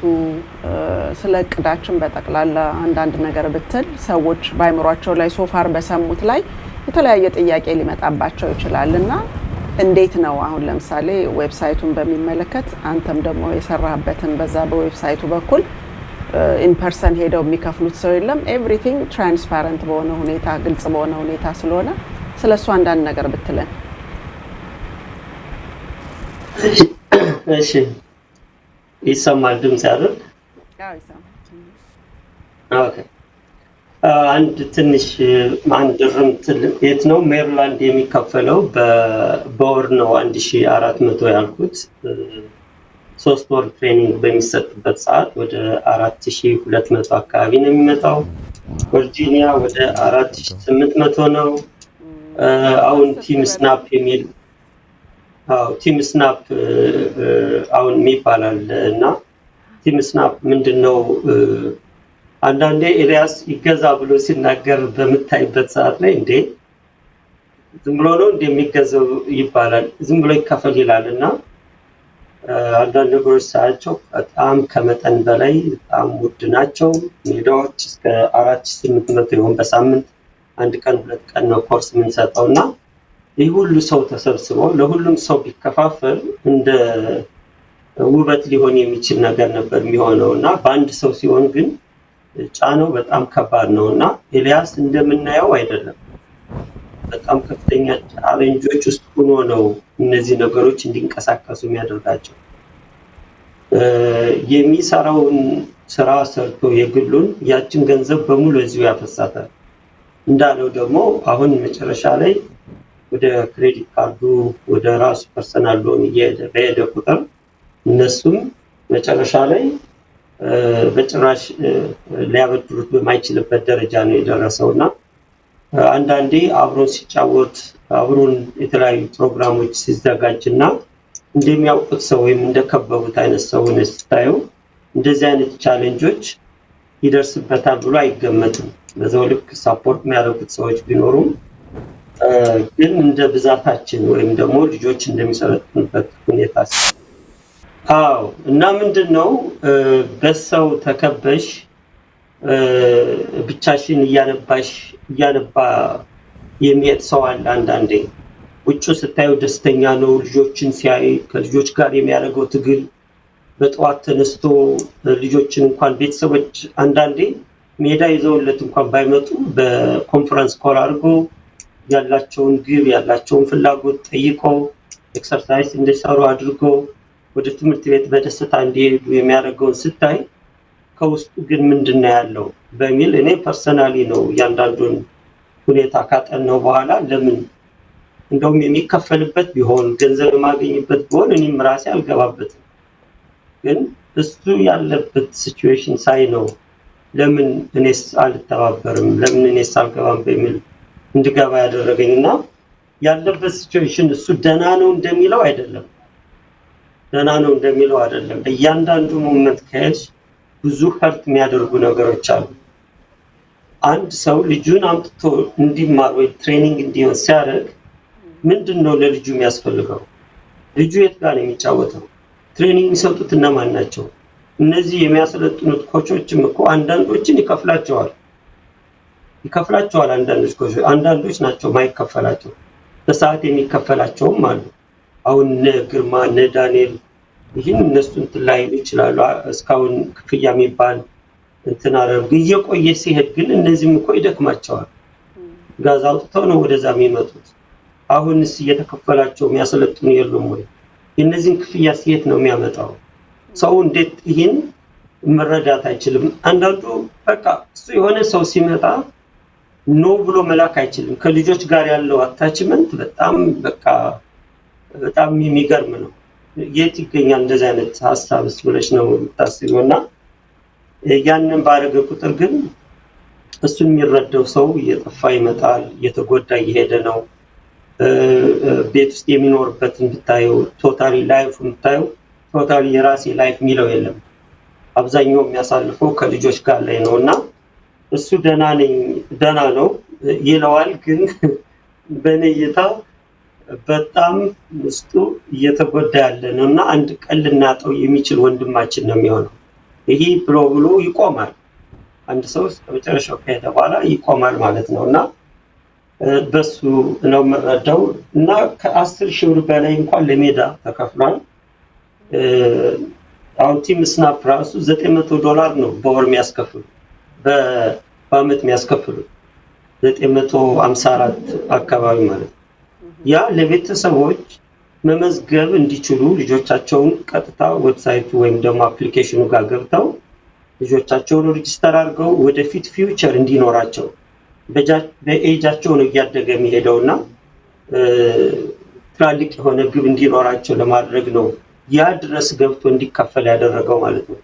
ስለ እቅዳችን በጠቅላላ አንዳንድ ነገር ብትል ሰዎች ባይምሯቸው ላይ ሶፋር በሰሙት ላይ የተለያየ ጥያቄ ሊመጣባቸው ይችላልና እንዴት ነው አሁን ለምሳሌ ዌብሳይቱን በሚመለከት አንተም ደግሞ የሰራህበትን በዛ በዌብሳይቱ በኩል ኢን ፐርሰን ሄደው የሚከፍሉት ሰው የለም። ኤቭሪቲንግ ትራንስፓረንት በሆነ ሁኔታ ግልጽ በሆነ ሁኔታ ስለሆነ ስለሱ አንዳንድ ነገር ብትለን። እሺ ይሰማል ድምጽ አይደል? አዎ ይሰማል። ኦኬ አንድ ትንሽ ማንድርምት የት ነው ሜሪላንድ የሚከፈለው በወር ነው 1400 ያልኩት 3 ወር ትሬኒንግ በሚሰጥበት ሰዓት ወደ 4200 አካባቢ ነው የሚመጣው። ቨርጂኒያ ወደ 4800 ነው። አሁን ቲም ስናፕ የሚል ቲም ስናፕ አሁን የሚባላል እና ቲም ስናፕ ምንድነው አንዳንዴ ኤልያስ ይገዛ ብሎ ሲናገር በመታይበት ሰዓት ላይ እንዴ ዝም ብሎ ነው እንደሚገዛው ይባላል፣ ዝም ብሎ ይከፈል ይላልና አንዳንድ ነገሮች ሳያቸው በጣም ከመጠን በላይ በጣም ውድ ናቸው። ሜዳዎች እስከ 4800 ይሆን በሳምንት 1 ቀን 2 ቀን ነው ኮርስ የምንሰጠውና ይህ ሁሉ ሰው ተሰብስበው ለሁሉም ሰው ቢከፋፈል እንደ ውበት ሊሆን የሚችል ነገር ነበር የሚሆነውና በአንድ ሰው ሲሆን ግን ጫናው በጣም ከባድ ነውና ኤልያስ እንደምናየው አይደለም። በጣም ከፍተኛ ቻሌንጆች ውስጥ ሆኖ ነው እነዚህ ነገሮች እንዲንቀሳቀሱ የሚያደርጋቸው። የሚሰራውን ስራ ሰርቶ የግሉን ያችን ገንዘብ በሙሉ እዚሁ ያፈሳታል። እንዳለው ደግሞ አሁን መጨረሻ ላይ ወደ ክሬዲት ካርዱ ወደ ራሱ ፐርሰናል ሎን እየሄደ ቁጥር እነሱም መጨረሻ ላይ በጭራሽ ሊያበድሩት በማይችልበት ደረጃ ነው የደረሰውና አንዳንዴ አብሮን ሲጫወት አብሮን የተለያዩ ፕሮግራሞች ሲዘጋጅና እንደሚያውቁት ሰው ወይም እንደከበቡት አይነት ሰው ነው ስታየው እንደዚህ አይነት ቻሌንጆች ይደርስበታል ብሎ አይገመትም። በዛው ልክ ሰፖርት የሚያደርጉት ሰዎች ቢኖሩም ግን እንደ ብዛታችን ወይም ደግሞ ልጆች እንደሚሰለጥኑበት ሁኔታ እና ምንድነው በሰው ተከበሽ ብቻሽን እያነባ የሚሄድ ሰው አለ። አንዳንዴ ውጭ ስታዩ ደስተኛ ነው፣ ልጆችን ሲያይ ከልጆች ጋር የሚያደርገው ትግል በጠዋት ተነስቶ ልጆችን እንኳን ቤተሰቦች አንዳንዴ ሜዳ ይዘውለት እንኳን ባይመጡ በኮንፈረንስ ኮል አድርጎ ያላቸውን ግብ ያላቸውን ፍላጎት ጠይቆ ኤክሰርሳይዝ እንዲሰሩ አድርጎ ወደ ትምህርት ቤት በደስታ እንዲሄዱ የሚያደርገውን ስታይ ከውስጡ ግን ምንድነው ያለው በሚል እኔ ፐርሰናሊ ነው ያንዳንዱን ሁኔታ ካጠናው በኋላ ለምን እንደውም የሚከፈልበት ቢሆን ገንዘብ ማግኘበት ቢሆን እኔም ራሴ አልገባበትም፣ ግን እሱ ያለበት ሲቹዌሽን ሳይ ነው ለምን እኔስ አልተባበርም ለምን እኔስ አልገባም በሚል እንድገባ ያደረገኝና ያለበት ሲቹዌሽን እሱ ደህና ነው እንደሚለው አይደለም። እያንዳንዱ ሞመንት ከሄድ ብዙ ሀርት የሚያደርጉ ነገሮች አሉ። አንድ ሰው ልጁን አምጥቶ እንዲማር ወይ ትሬኒንግ እንዲሆን ሲያደርግ ምንድነው ለልጁ የሚያስፈልገው? ልጁ የት ጋር ነው የሚጫወተው? ትሬኒንግ የሚሰጡት እነማን ናቸው? እነዚህ የሚያሰለጥኑት ኮቾችም እኮ አንዳንዶችን ይከፍላቸዋል። አንዳንዶች ናቸው ማይከፈላቸው፣ በሰዓት የሚከፈላቸውም አሉ። አሁን ግርማ ዳንኤል ይህን እነሱን ትላይሉ ይችላሉ። እስካሁን ክፍያ የሚባል እንትን አረብ እየቆየ ሲሄድ ግን እነዚህም እኮ ይደክማቸዋል። ጋዝ አውጥተው ነው ወደዛ የሚመጡት። አሁንስ እየተከፈላቸው የሚያሰለጥኑ የሉም ወይ? የነዚህን ክፍያ ሲሄድ ነው የሚያመጣው። ሰው እንዴት ይህን መረዳት አይችልም? አንዳንዱ በቃ እሱ የሆነ ሰው ሲመጣ ኖ ብሎ መላክ አይችልም። ከልጆች ጋር ያለው አታችመንት በጣም በቃ በጣም የሚገርም ነው። የት ይገኛል እንደዚህ አይነት ሀሳብስ ብለሽ ነው የምታስቢውና ያንን ባረገ ቁጥር ግን እሱን የሚረዳው ሰው እየጠፋ ይመጣል፣ እየተጎዳ እየሄደ ነው። ቤት ውስጥ የሚኖርበትን ብታየው ቶታሊ ላይፉን ብታየው ቶታሊ የራሴ ላይፍ የሚለው የለም። አብዛኛው የሚያሳልፈው ከልጆች ጋር ላይ ነውና እሱ ደህና ነው ይለዋል፣ ግን በእኔ እይታ በጣም ውስጡ እየተጎዳ ያለ ነውና አንድ ቀን ልናጠው የሚችል ወንድማችን ነው የሚሆነው። ይሄ ብሎ ይቆማል። አንድ ሰው መጨረሻው ከሄደ በኋላ ይቆማል ማለት ነውና በሱ ነው የምረዳው። እና ከ10,000 ብር በላይ እንኳን ለሜዳ ተከፍሏል። አሁን ቲም ስናፕ ራሱ $900 ነው በወር የሚያስከፍሉ፣ በአመት የሚያስከፍሉ 954 አካባቢ ማለት ነው። ያ ለቤተሰቦች መመዝገብ እንዲችሉ ልጆቻቸውን ቀጥታ ዌብሳይቱ ወይም ደግሞ አፕሊኬሽኑ ጋር ገብተው ልጆቻቸውን ሬጂስተር አድርገው ወደፊት ፊውቸር እንዲኖራቸው በኤጃቸው ነው እያደገ የሚሄደውና ትላልቅ የሆነ ግብ እንዲኖራቸው ለማድረግ ነው ያ ድረስ ገብቶ እንዲከፈል ያደረገው ማለት ነው።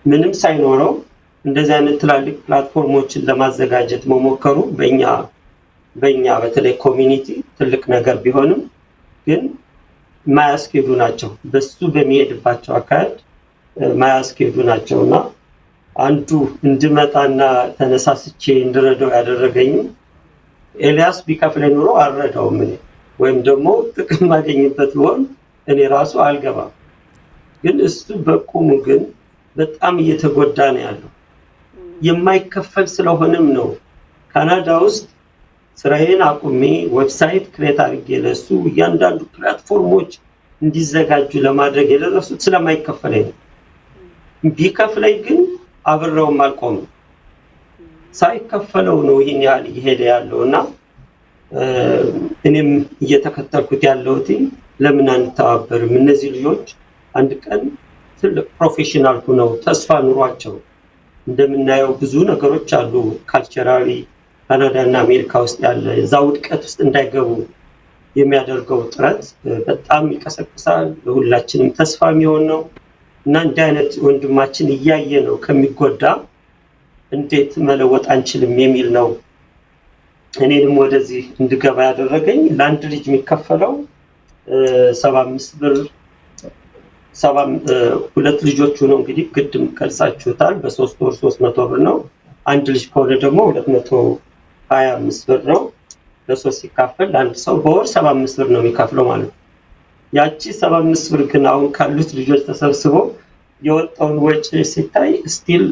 ምንም ሳይኖረው እንደዚህ አይነት ትላልቅ ፕላትፎርሞችን ለማዘጋጀት መሞከሩ በእኛ በተለይ ኮሚኒቲ ትልቅ ነገር ቢሆንም ግን ማያስኬዱ ናቸው። በሱ በሚሄድባቸው አካሄድ ማያስኬዱ ናቸውና አንዱ እንድመጣና ተነሳስቼ እንድረዳው ያደረገኝ ኤልያስ ቢከፍለኝ ኑሮ አልረዳውም እኔ ወይም ደግሞ ጥቅም ማገኝበት ቢሆን እኔ ራሱ አልገባም። ግን እሱ በቁሙ ግን በጣም እየተጎዳ ነው ያለው። የማይከፈል ስለሆነም ነው ካናዳ ውስጥ ስራዬን አቁሜ ዌብሳይት ክሬት አድርጌ ለሱ እያንዳንዱ ፕላትፎርሞች እንዲዘጋጁ ለማድረግ የደረሱት ስለማይከፈለኝ ነው። ቢከፍለኝ ግን አብረውም አልቆምም። ሳይከፈለው ነው ይሄን ያህል እየሄደ ያለውና እኔም እየተከተልኩት ያለሁት ለምን አንተባበርም? እነዚህ ልጆች አንድ ቀን ትልቅ ፕሮፌሽናል ሆነው ተስፋ ኑሯቸው እንደምናየው ብዙ ነገሮች አሉ ካልቸራሊ ካናዳ እና አሜሪካ ውስጥ ያለ እዛ ውድቀት ውስጥ እንዳይገቡ የሚያደርገው ጥረት በጣም ይቀሰቅሳል። ለሁላችንም ተስፋ የሚሆን ነው እና እንዲህ አይነት ወንድማችን እያየ ነው ከሚጎዳ እንዴት መለወጥ አንችልም የሚል ነው እኔንም ወደዚህ እንድገባ ያደረገኝ። ለአንድ ልጅ የሚከፈለው 75 ብር ሁለት ልጆቹ ነው እንግዲህ ግድም ቀልጻችሁታል። በ3 ወር 300 ብር ነው። አንድ ልጅ ከሆነ ደግሞ 225 ብር ነው። ለሶስት ሲካፈል ለአንድ ሰው በወር 75 ብር ነው የሚከፍለው ማለት ነው። ያቺ 75 ብር ግን አሁን ካሉት ልጆች ተሰብስቦ የወጣውን ወጪ ሲታይ ስቲል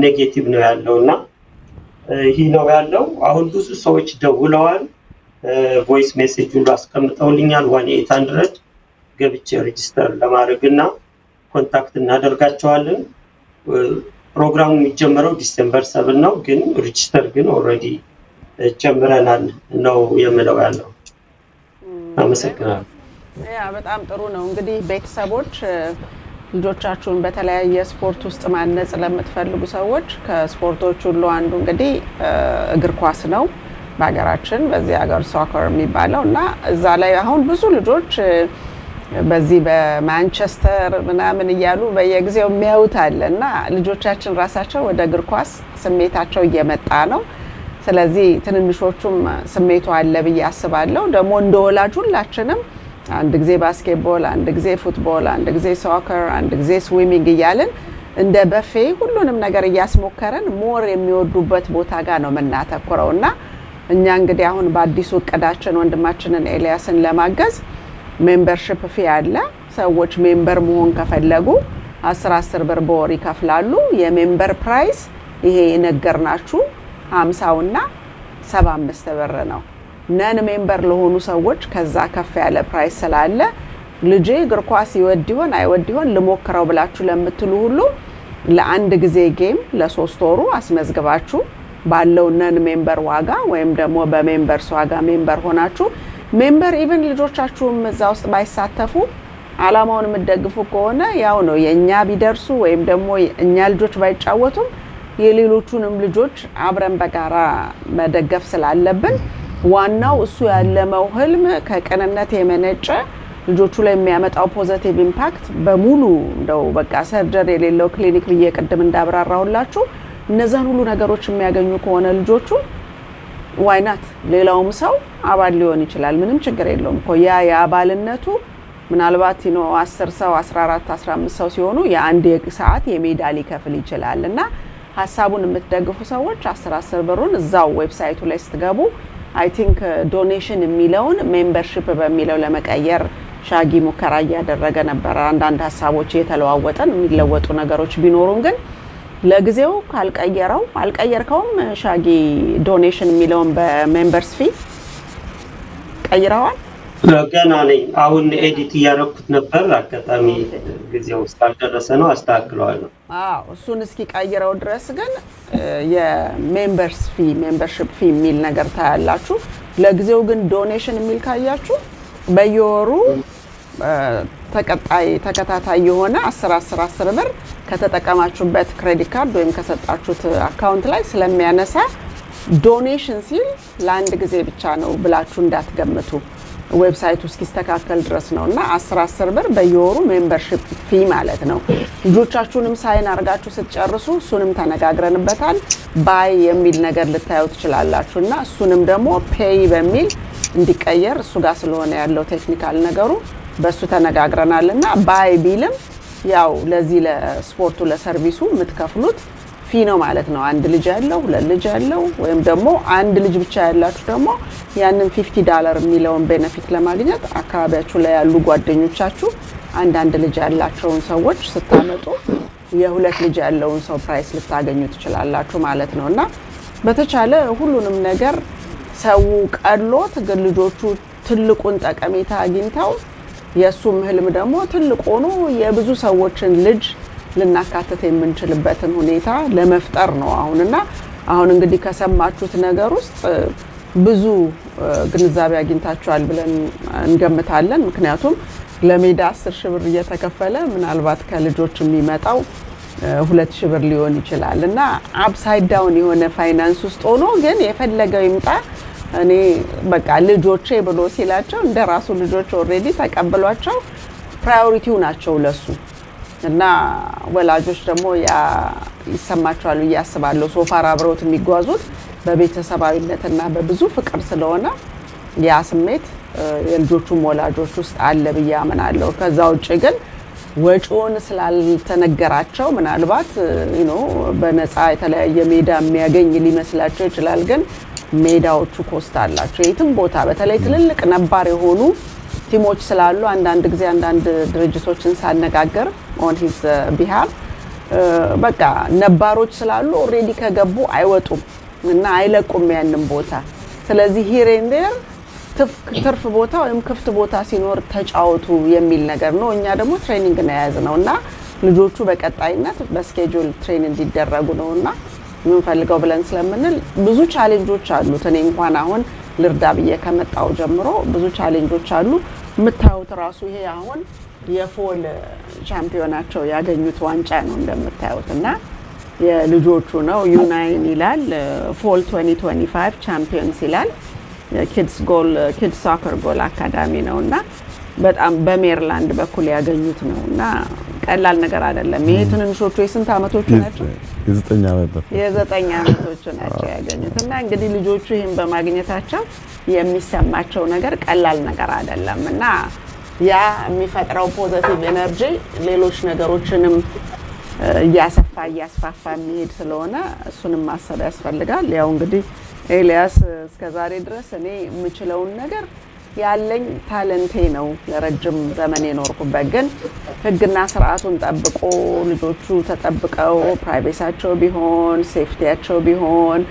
ኔጌቲቭ ነው ያለውና ይሄ ነው ያለው። አሁን ብዙ ሰዎች ደውለዋል፣ ቮይስ ሜሴጅ ሁሉ አስቀምጠውልኛል። 1800 ገብቼ ሬጂስተር ለማድረግና ኮንታክት እናደርጋቸዋለን። ፕሮግራሙ የሚጀምረው ዲሴምበር 7 ነው፣ ግን ሬጂስተር ግን ኦልሬዲ ጀምረናል ነው የምለው ያለው። አመሰግናለሁ። ያ በጣም ጥሩ ነው። እንግዲህ ቤተሰቦች ልጆቻችሁን በተለያየ ስፖርት ውስጥ ማነጽ ለምትፈልጉ ሰዎች ከስፖርቶች ሁሉ አንዱ እንግዲህ እግር ኳስ ነው በሀገራችን፣ በዚህ ሀገር ሶከር የሚባለው እና እዛ ላይ አሁን ብዙ ልጆች በዚህ በማንቸስተር ምናምን እያሉ በየጊዜው የሚያዩት አለ እና ልጆቻችን ራሳቸው ወደ እግር ኳስ ስሜታቸው እየመጣ ነው። ስለዚህ ትንንሾቹም ስሜቱ አለ ብዬ አስባለሁ። ደግሞ እንደ ወላጅ ሁላችንም አንድ ጊዜ ባስኬትቦል፣ አንድ ጊዜ ፉትቦል፣ አንድ ጊዜ ሶከር፣ አንድ ጊዜ ስዊሚንግ እያልን እንደ በፌ ሁሉንም ነገር እያስሞከረን ሞር የሚወዱበት ቦታ ጋር ነው የምናተኩረው እና እኛ እንግዲህ አሁን በአዲሱ እቅዳችን ወንድማችንን ኤልያስን ለማገዝ ሜምበርሺፕ ፊ አለ። ሰዎች ሜምበር መሆን ከፈለጉ 10 ብር በወር ይከፍላሉ። የሜምበር ፕራይስ ይሄ የነገርናችሁ 50 እና 75 ብር ነው። ነን ሜምበር ለሆኑ ሰዎች ከዛ ከፍ ያለ ፕራይስ ስላለ ልጄ እግር ኳስ ይወድ ይሆን አይወድ ይሆን ልሞክረው ብላችሁ ለምትሉ ሁሉ ለአንድ ጊዜ ጌም ለ3 ወሩ አስመዝግባችሁ ባለው ነን ሜምበር ዋጋ ወይም ደግሞ በሜምበርስ ዋጋ ሜምበር ሆናችሁ ሜምበር ኢቭን ልጆቻችሁም እዛ ውስጥ ባይሳተፉ አላማውን የምትደግፉ ከሆነ ያው ነው የኛ ቢደርሱ ወይም ደግሞ እኛ ልጆች ባይጫወቱም የሌሎቹንም ልጆች አብረን በጋራ መደገፍ ስላለብን ዋናው እሱ ያለመው ህልም ከቀንነት የመነጨ ልጆቹ ላይ የሚያመጣው ፖዚቲቭ ኢምፓክት በሙሉ እንደው በቃ ሰርጀሪ የሌለው ክሊኒክ በየቀደም እንዳብራራውላችሁ እነዛን ሁሉ ነገሮች የሚያገኙ ከሆነ ልጆቹ ዋይናት ሌላውም ሰው አባል ሊሆን ይችላል። ምንም ችግር የለውም እኮ ያ የአባልነቱ ምናልባት 10 ሰው 14 15 ሰው ሲሆኑ የአንድ ሰዓት የሜዳ ሊከፍል ይችላልና ሐሳቡን የምትደግፉ ሰዎች 10 ብሩን እዛው ዌብሳይቱ ላይ ስትገቡ አይ ቲንክ ዶኔሽን የሚለውን ሜምበርሺፕ በሚለው ለመቀየር ሻጊ ሙከራ ያደረገ ነበር። አንዳንድ ሐሳቦች የተለዋወጠን የሚለወጡ ነገሮች ቢኖሩም ግን ለጊዜው አልቀየርከውም ሻጊ ዶኔሽን የሚለውን በሜምበርስ ፊ ቀይረዋል? ገና ነኝ። አሁን ኤዲት እያደረኩት ነበር። አጋጣሚ ጊዜው ስላልደረሰ ነው። አስተካክለዋለሁ። እሱን እስኪ ቀይረው ድረስ ግን ሜምበርሺፕ ፊ የሚል ነገር ታያላችሁ። ለጊዜው ግን ዶኔሽን የሚል ካያችሁ በየወሩ ተከታታይ የሆነ 10 ብር ከተጠቀማችሁበት ክሬዲት ካርድ ወይም ከሰጣችሁት አካውንት ላይ ስለሚያነሳ ዶኔሽን ሲል ለአንድ ጊዜ ብቻ ነው ብላችሁ እንዳትገምቱ። ዌብሳይቱ እስኪስተካከል ድረስ ነውና 10 ብር በየወሩ ሜምበርሺፕ ፊ ማለት ነው። ልጆቻችሁንም ሳይን አርጋችሁ ስትጨርሱ እሱንም ተነጋግረንበታል። ባይ የሚል ነገር ልታዩ ትችላላችሁና እሱንም ደግሞ ፔይ በሚል እንዲቀየር እሱ ጋር ስለሆነ ያለው ቴክኒካል ነገሩ በሱ ተነጋግረናልና ባይ ቢልም ያው ለዚህ ለስፖርቱ ለሰርቪሱ የምትከፍሉት ፊ ነው ማለት ነው። አንድ ልጅ ያለው ሁለት ልጅ ያለው ወይም ደግሞ አንድ ልጅ ብቻ ያላችሁ ደግሞ ያንን $50 የሚለውን ቤኔፊት ለማግኘት አካባቢያችሁ ላይ ያሉ ጓደኞቻችሁ አንድ ልጅ ያላቸውን ሰዎች ስታመጡ የሁለት ልጅ ያለውን ሰው ፕራይስ ልታገኙ ትችላላችሁ ማለት ነውና በተቻለ ሁሉንም ነገር ሰው ቀሎት ግን ልጆቹ ትልቁን ጠቀሜታ አግኝተው የሱም ህልም ደግሞ ትልቅ ሆኖ የብዙ ሰዎችን ልጅ ልናካተት የምንችልበትን ሁኔታ ለመፍጠር ነው አሁን እንግዲህ ከሰማችሁት ነገር ውስጥ ብዙ ግንዛቤ አግኝታችኋል ብለን እንገምታለን። ምክንያቱም ለሜዳ 10,000 ብር እየተከፈለ ምናልባት ከልጆች የሚመጣው 2,000 ብር ሊሆን ይችላልና አፕሳይድ ዳውን የሆነ ፋይናንስ ውስጥ ሆኖ ግን የፈለገው ይምጣ እኔ በቃ ልጆቼ ብሎ ሲላቸው እንደራሱ ልጆች ኦሬዲ ተቀበሏቸው ፕራዮሪቲው ናቸው ለሱ እና ወላጆች ደግሞ ይሰማቸዋል ያስባለው ሶፋር አብረውት የሚጓዙት በቤተሰባዊነትና በብዙ ፍቅር ስለሆነ ያ ስሜት የልጆቹም ወላጆች ውስጥ አለ ብዬ አምናለሁ። ከዛ ውጪ ግን ወጪውን ስላልተነገራቸው ምናልባት በነፃ የተለያየ ሜዳ የሚያገኝ ሊመስላቸው ይችላል። ግን ሜዳዎቹ ኮስት አላቸው የትም ቦታ በተለይ ትልልቅ ነባር የሆኑ ቲሞች ስላሉ አንዳንድ ጊዜ አንዳንድ ድርጅቶችን ሳነጋገር on his behalf በቃ ነባሮች ስላሉ ኦሬዲ ከገቡ አይወጡም እና አይለቁም ያንን ቦታ። ስለዚህ here and there ትርፍ ቦታ ወይም ክፍት ቦታ ሲኖር ተጫወቱ የሚል ነገር ነው። እኛ ደግሞ ትሬኒንግ ነው ያዝነውና ልጆቹ በቀጣይነት በስኬጁል ትሬን እንዲደረጉ ነውና ምን ፈልገው ብለን ስለምንል ብዙ ቻሌንጆች አሉ። እኔ እንኳን አሁን ልርዳ ብዬ ከመጣው ጀምሮ ብዙ ቻሌንጆች አሉ። የምታዩት ራሱ ይሄ አሁን የፎል ቻምፒዮናቸው ያገኙት ዋንጫ ነው እንደምታዩትና የልጆቹ ነው U9 ይላል ፎል 2025 ቻምፒየንስ ይላል ኪድስ ሶከር ጎል አካዳሚ ነውና በጣም በሜሪላንድ በኩል ያገኙት ነውና ቀላል ነገር አይደለም። ይሄ ትንንሾቹ የስንት አመቶቹ ናቸው? የ9 አመቶቹ ናቸው ያገኙትና እንግዲህ ልጆቹ ይሄን በማግኘታቸው የሚሰማቸው ነገር ቀላል ነገር አይደለምና ያ የሚፈጥረው ፖዚቲቭ ኤነርጂ ሌሎች ነገሮችንም እያስፋፋ የሚሄድ ስለሆነ እሱንም ማሰብ ያስፈልጋል። ያው እንግዲህ ኤልያስ እስከዛሬ ድረስ እኔ የምችለውን ነገር ያለኝ ታለንቴ ነው ለረጅም ዘመን የኖርኩበት። ግን ህግና ስርዓቱን ጠብቆ ልጆቹ ተጠብቀው ፕራይቬሲያቸው ቢሆን ሴፍቲያቸው ቢሆን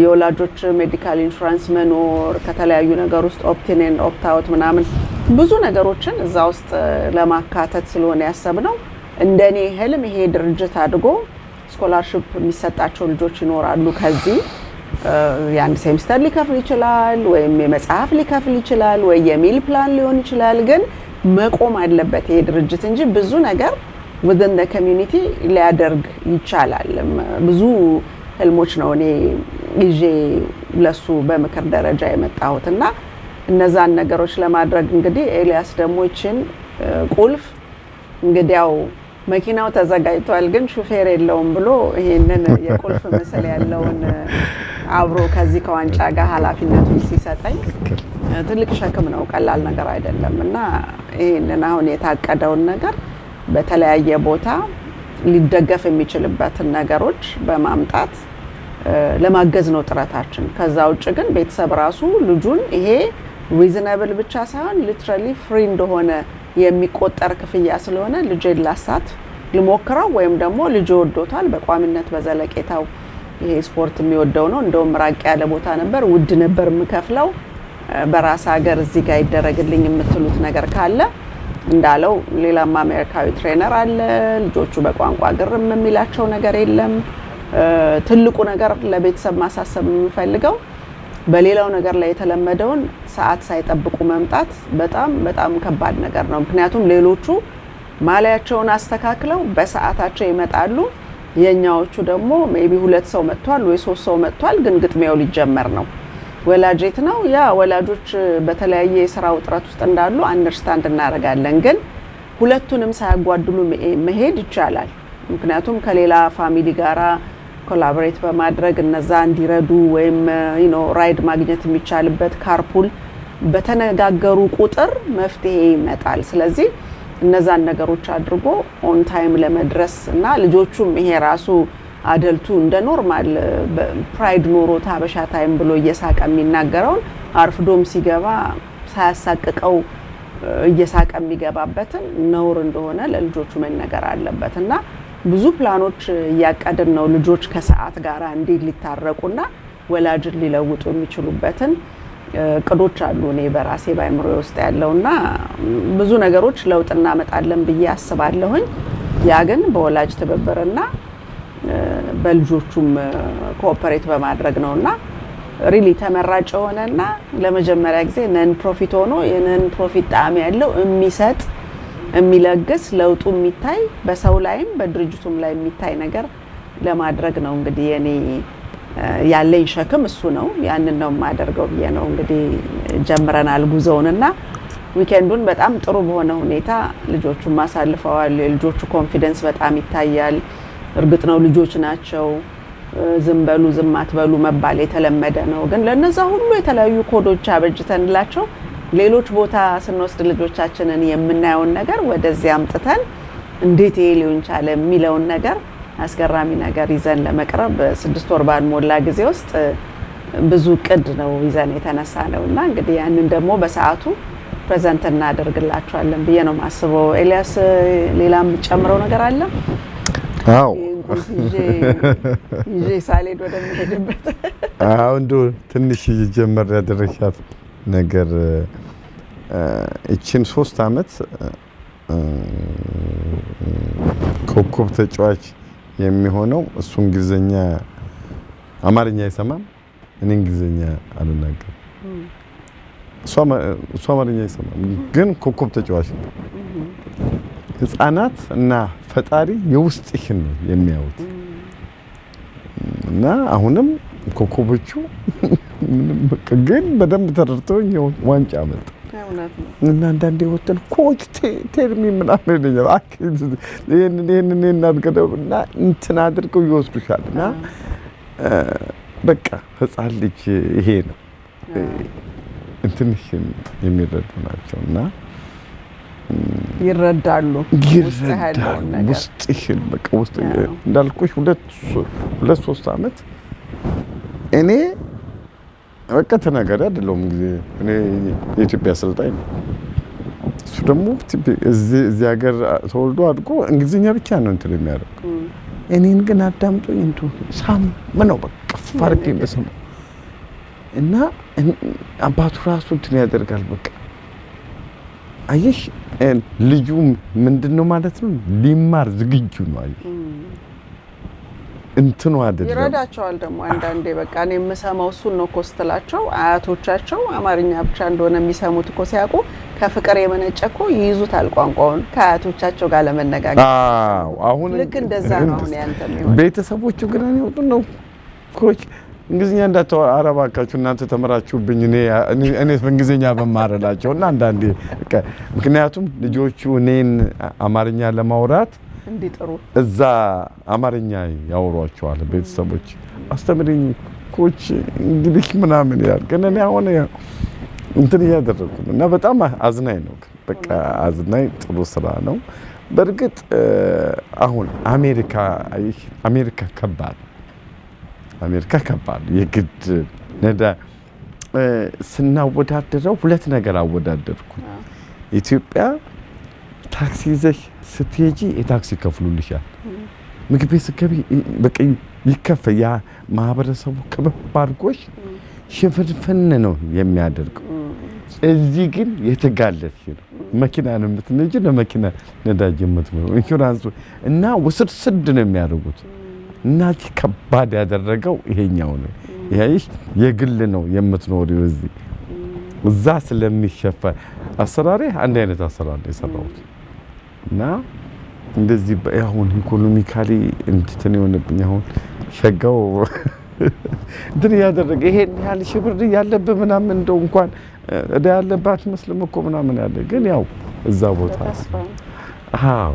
የወላጆች ሜዲካል ኢንሹራንስ መኖር ከተለያዩ ነገር ውስጥ ኦፕትን ኤንድ ኦፕት አውት ምናምን ብዙ ነገሮችን እዛ ውስጥ ለማካተት ስለሆነ ያሰብነው እንደኔ ህልም ይሄ ድርጅት አድጎ ስኮላርሺፕ የሚሰጣቸው ልጆች ይኖራሉ። ከዚህ የአንድ ሴሚስተር ሊከፍል ይችላል ወይም የመጽሐፍ ሊከፍል ይችላል ወይ የሚል ፕላን ሊሆን ይችላል። ግን መቆም አለበት ይሄ ድርጅት እንጂ ብዙ ነገር within the community ሊያደርግ ይቻላል። ብዙ ህልሞች ነው እኔ ይዤ ለሱ በምክር ደረጃ የመጣሁትና እነዛን ነገሮች ለማድረግ እንግዲህ ኤልያስ ደግሞ ይችን ቁልፍ እንግዲያው መኪናው ተዘጋጅቷል ግን ሹፌር የለውም ብሎ ይሄንን የቁልፍ ምስል ያለውን አብሮ ከዚህ ከዋንጫ ጋር ኃላፊነቱን ሲሰጠኝ ትልቅ ሸክም ነው፣ ቀላል ነገር አይደለምና ይሄንን አሁን የታቀደውን ነገር በተለያየ ቦታ ሊደገፍ የሚችልበትን ነገሮች በማምጣት ለማገዝ ነው ጥረታችን። ከዛ ውጭ ግን ቤተሰብ ራሱ ልጁን ይሄ ሪዝነብል ብቻ ሳይሆን ሊትራሊ ፍሪ እንደሆነ የሚቆጠር ክፍያ ስለሆነ ልጄን ላሳት ልሞክረው ወይም ደግሞ ልጅ ወዶታል በቋሚነት በዘለቄታው ይሄ ስፖርት የሚወደው ነው። እንደውም ራቅ ያለ ቦታ ነበር ውድ ነበር የምከፍለው በራስ ሀገር እዚህ ጋር ይደረግልኝ የምትሉት ነገር ካለ እንዳለው ሌላም አሜሪካዊ ትሬነር አለ። ልጆቹ በቋንቋ ግርም የሚላቸው ነገር የለም። ትልቁ ነገር ለቤተሰብ ማሳሰብ የምፈልገው በሌላው ነገር ላይ የተለመደውን ሰዓት ሳይጠብቁ መምጣት በጣም በጣም ከባድ ነገር ነው። ምክንያቱም ሌሎቹ ማሊያቸውን አስተካክለው በሰዓታቸው ይመጣሉ። የኛዎቹ ደግሞ ሜቢ 2 ሰው መጥቷል ወይ 3 ሰው መጥቷል ግን ግጥሚያው ሊጀመር ነው። ወላጅት ነው ያ ወላጆች በተለያየ የሥራ ውጥረት ውስጥ እንዳሉ አንደርስታንድ እናደርጋለን። ግን ሁለቱንም ሳያጓድሉ መሄድ ይቻላል። ምክንያቱም ከሌላ ፋሚሊ ጋራ ኮላቦሬት በማድረግ እነዛ እንዲረዱ ወይም ራይድ ማግኘት የሚቻልበት ካርፑል በተነጋገሩ ቁጥር መፍትሄ ይመጣል። ስለዚህ እነዛን ነገሮች አድርጎ ኦን ታይም ለመድረስ እና ልጆቹም ይሄ ራሱ አደልቱ እንደ ኖርማል ፕራይድ ኖሮት ሀበሻ ታይም ብሎ እየሳቀ የሚናገረውን አርፍዶም ሲገባ ሳያሳቅቀው እየሳቀ የሚገባበትን ነውር እንደሆነ ለልጆቹ መነገር አለበት እና ብዙ ፕላኖች እያቀድን ነው። ልጆች ከሰዓት ጋር እንዴት ሊታረቁና ወላጅን ሊለውጡ የሚችሉበትን እቅዶች አሉ። እኔ በራሴ ባይምሮ ውስጥ ያለውና ብዙ ነገሮች ለውጥ እናመጣለን ብዬ አስባለሁኝ። ያ ግን በወላጅ ትብብርና በልጆቹም ኮኦፐሬት በማድረግ ነውና ሪሊ ተመራጭ ሆነና ለመጀመሪያ ጊዜ ነን ፕሮፊት ሆኖ የነን ፕሮፊት ጣዕም ያለው የሚሰጥ የሚለግስ ለውጡ የሚታይ በሰው ላይም በድርጅቱም ላይ የሚታይ ነገር ለማድረግ ነው። እንግዲህ የኔ ያለኝ ሸክም እሱ ነው። ያንን ነው የማደርገው ብዬ ነው እንግዲህ ጀምረናል ጉዞውንና ዊኬንዱን በጣም ጥሩ በሆነ ሁኔታ ልጆቹን ማሳልፈዋል። የልጆቹ ኮንፊደንስ በጣም ይታያል። እርግጥ ነው ልጆች ናቸው፣ ዝም በሉ ዝም አትበሉ መባል የተለመደ ነው። ግን ለነዛ ሁሉ የተለያዩ ኮዶች አበጅተንላቸው ሌሎች ቦታ ስንወስድ ልጆቻችንን የምናየውን ነገር ወደዚህ አምጥተን እንዴት ይሄ ሊሆን ቻለ የሚለውን ነገር አስገራሚ ነገር ይዘን ለመቅረብ 6 ወር ባልሞላ ጊዜ ውስጥ ብዙ ቅድ ነው ይዘን የተነሳ ነውና እንግዲህ ያንን ደግሞ በሰዓቱ ፕሬዘንት እናደርግላችኋለን ብዬ ነው ማስበው። ኤልያስ ሌላም ጨምረው ነገር አለ? አዎ ይዤ ሳልሄድ ወደምሄድበት እንደው ትንሽ ጀመር ያደረሻት ነገር እቺን 3 አመት ኮከብ ተጫዋች የሚሆነው እሱ እንግሊዘኛ አማርኛ አይሰማም፣ እኔ እንግሊዘኛ አልናገርም። እሱ አማርኛ አይሰማም ግን ኮከብ ተጫዋች ነው። ህፃናት እና ፈጣሪ የውስጥሽን ነው የሚያዩት እና አሁንም ኮከቦቹ ምንም ግን በደንብ ተረድተውኝ ዋንጫ አመጣ እና አንዳንዴ ወጥተን ኮች ቴልሚ ምናምን ይለኛል። ይሄንን እናድርገውና እንትን አድርገው ይወስዱሻል እና በቃ ህፃን ልጅ ይሄ ነው እንትንሽ የሚረዱ ናቸውና ይረዳሉ። ውስጥሽን በቃ ውስጥ እንዳልኩሽ 2-3 አመት እኔ በቃ ተናጋሪ አይደለሁም። እኔ የኢትዮጵያ አሰልጣኝ ነው። እሱ ደግሞ እዚህ ሀገር ተወልዶ አድጎ እንግሊዝኛ ብቻ ነው እንትን የሚያደርገው። እኔን ግን አዳምጦኝ እንትን ሳም ነው በቃ ፋርክ በሰማ እና አባቱ ራሱ እንትን ያደርጋል። በቃ አየሽ ልጁ ምንድነው ማለት ነው ሊማር ዝግጁ ነው። አየሽ እንትኑ አይደለም ይረዳቸዋል። ደግሞ አንዳንዴ በቃ እኔ የምሰማው እሱን ነው ኮስትላቸው አያቶቻቸው አማርኛ ብቻ እንደሆነ የሚሰሙት እኮ ሲያውቁ ከፍቅር የመነጨ እኮ ይይዙታል ቋንቋውን ከአያቶቻቸው ጋር ለመነጋገር። አሁን ልክ እንደዛ ነው። አሁን ያንተ ነው ቤተሰቦቹ ግን እኔ ወጡ ነው ኮች እንግሊዝኛ እንዳታወራ አረባካችሁ እናንተ ተመራችሁብኝ እኔ በእንግሊዝኛ በማረላቸውና አንዳንዴ ምክንያቱም ልጆቹ እኔን አማርኛ ለማውራት እንዲጥሩ እዛ አማርኛ ያወሯቸዋል ቤተሰቦች አስተምሪኝ ኮች እንግሊዝ ምናምን ያል ግን እኔ አሁን እንትን ያደረኩ እና በጣም አዝናኝ ነው በቃ አዝናኝ ጥሩ ስራ ነው በርግጥ አሁን አሜሪካ ከባድ የግድ ነዳ ስናወዳደረው ሁለት ነገር አወዳደርኩ ኢትዮጵያ ታክሲ ይዘሽ ስትሄጂ የታክሲ ከፍሉልሻል ምግብ ቤት ስትገቢ በቃ ይከፈል ያ ማህበረሰቡ ከበባርጎሽ ሽፍንፍን ነው የሚያደርገው እዚህ ግን የተጋለጥሽ ነው መኪና ነው የምትነጂ ለመኪና ነዳጅ የምትመው ኢንሹራንሱ እና ውስድ ነው የሚያደርጉት እና ከባድ ያደረገው ይሄኛው ነው ይሄሽ የግል ነው የምትኖሪው እዛ ስለሚሸፈ አሰራሪ አንድ አይነት አሰራር ነው የሰራሁት እና እንደዚህ አሁን ኢኮኖሚካሊ እንትን የሆነብኝ አሁን ሸጋው እንትን ያደረገ ይሄን ያህል ሽብር ያለበት ምናምን እንደው እንኳን እዳ ያለባት መስለም እኮ ምናምን ያለ ግን ያው እዛ ቦታ አዎ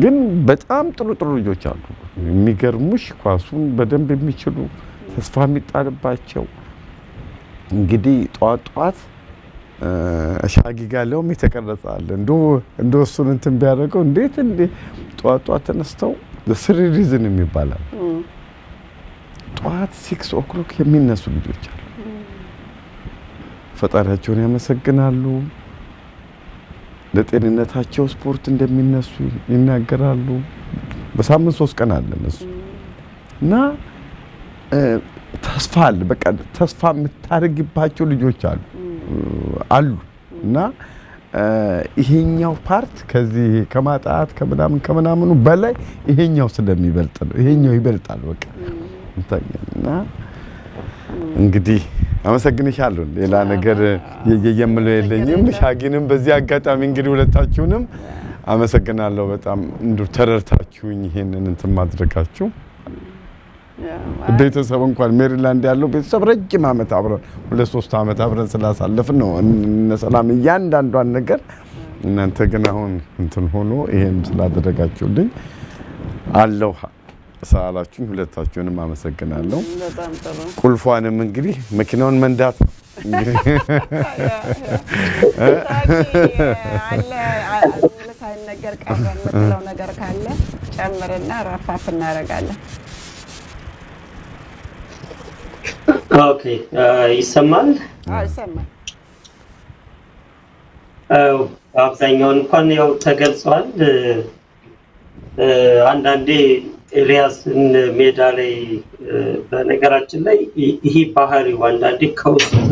ግን በጣም ጥሩ ልጆች አሉ የሚገርሙሽ ኳሱን በደንብ የሚችሉ ተስፋ የሚጣልባቸው እንግዲህ ጧት ሻጊ ጋለውም የተቀረጻለ እንዶ እሱን እንትን ቢያደርገው እንዴት ጧት ተነስተው ስሪ ሪዝን የሚባላል ጧት 6 o'clock የሚነሱ ልጆች አሉ ፈጣሪያቸውን ያመሰግናሉ ለጤንነታቸው ስፖርት እንደሚነሱ ይናገራሉ በሳምንት 3 ቀን አለ እነሱ እና ተስፋ አለ በቃ ተስፋ የምታረግባቸው ልጆች አሉ እና ይሄኛው ፓርት ከዚህ ከማጣት ከምናምኑ በላይ ይሄኛው ስለሚበልጥ ነው ይሄኛው ይበልጣል በቃ እንታየና እንግዲህ አመሰግንሻለሁ ሌላ ነገር የየምለው የለኝም ሻጊንም በዚህ አጋጣሚ እንግዲህ ሁለታችሁንም አመሰግናለሁ በጣም ተረርታችሁኝ ይሄንን እንትን ማድረጋችሁ ቤተሰብ እንኳን ሜሪላንድ ያለው ቤተሰብ ረጅም አመት አብረን 2-3 አመት አብረን ስላሳለፍን ነው ሰላም እያንዳንዷን ነገር እናንተ ግን አሁን እንትን ሆኖ ይሄን ስላደረጋችሁልኝ አለው ሰላላችሁኝ ሁለታችሁንም አመሰግናለሁ በጣም ጥሩ ቁልፏንም እንግዲህ መኪናውን መንዳት እንግዲህ አለ ሳይነገር ቀረ የምትለው ነገር ካለ ጨምርና ረፋፍ እናደርጋለን ኦኬ ይሰማል ይሰማል አብዛኛውን እንኳን ያው ተገልጿል አንዳንዴ ኤልያስን ሜዳ ላይ በነገራችን ላይ ይሄ ባህሪው አንዳንዴ ከውስጥ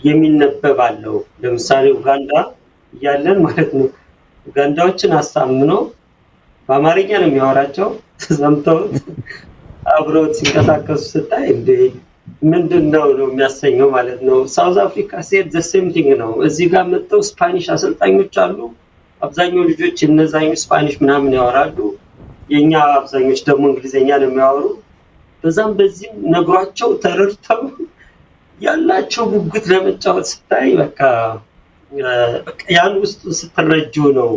የሚነበባለው ለምሳሌ ኡጋንዳ ያለን ማለት ነው ኡጋንዳዎችን አሳምኖ በአማርኛ ነው የሚያወራቸው ተሰምተው አብሮት ሲንቀሳቀሱ ስታይ እንዴ ምንድነው ነው የሚያሰኘው ማለት ነው ሳውዝ አፍሪካ ሴት ዘ ሴም ቲንግ ነው እዚህ ጋር መጥተው ስፓኒሽ አሰልጣኞች አሉ አብዛኛው ልጆች እነዛኞ ስፓኒሽ ምናምን ያወራሉ የኛ አብዛኞች ደግሞ እንግሊዘኛ ነው የሚያወሩ በዛም በዚህ ነግሯቸው ተረርተው ያላቸው ጉጉት ለመጫወት ስታይ በቃ ያን ውስጥ ስትረጁ ነው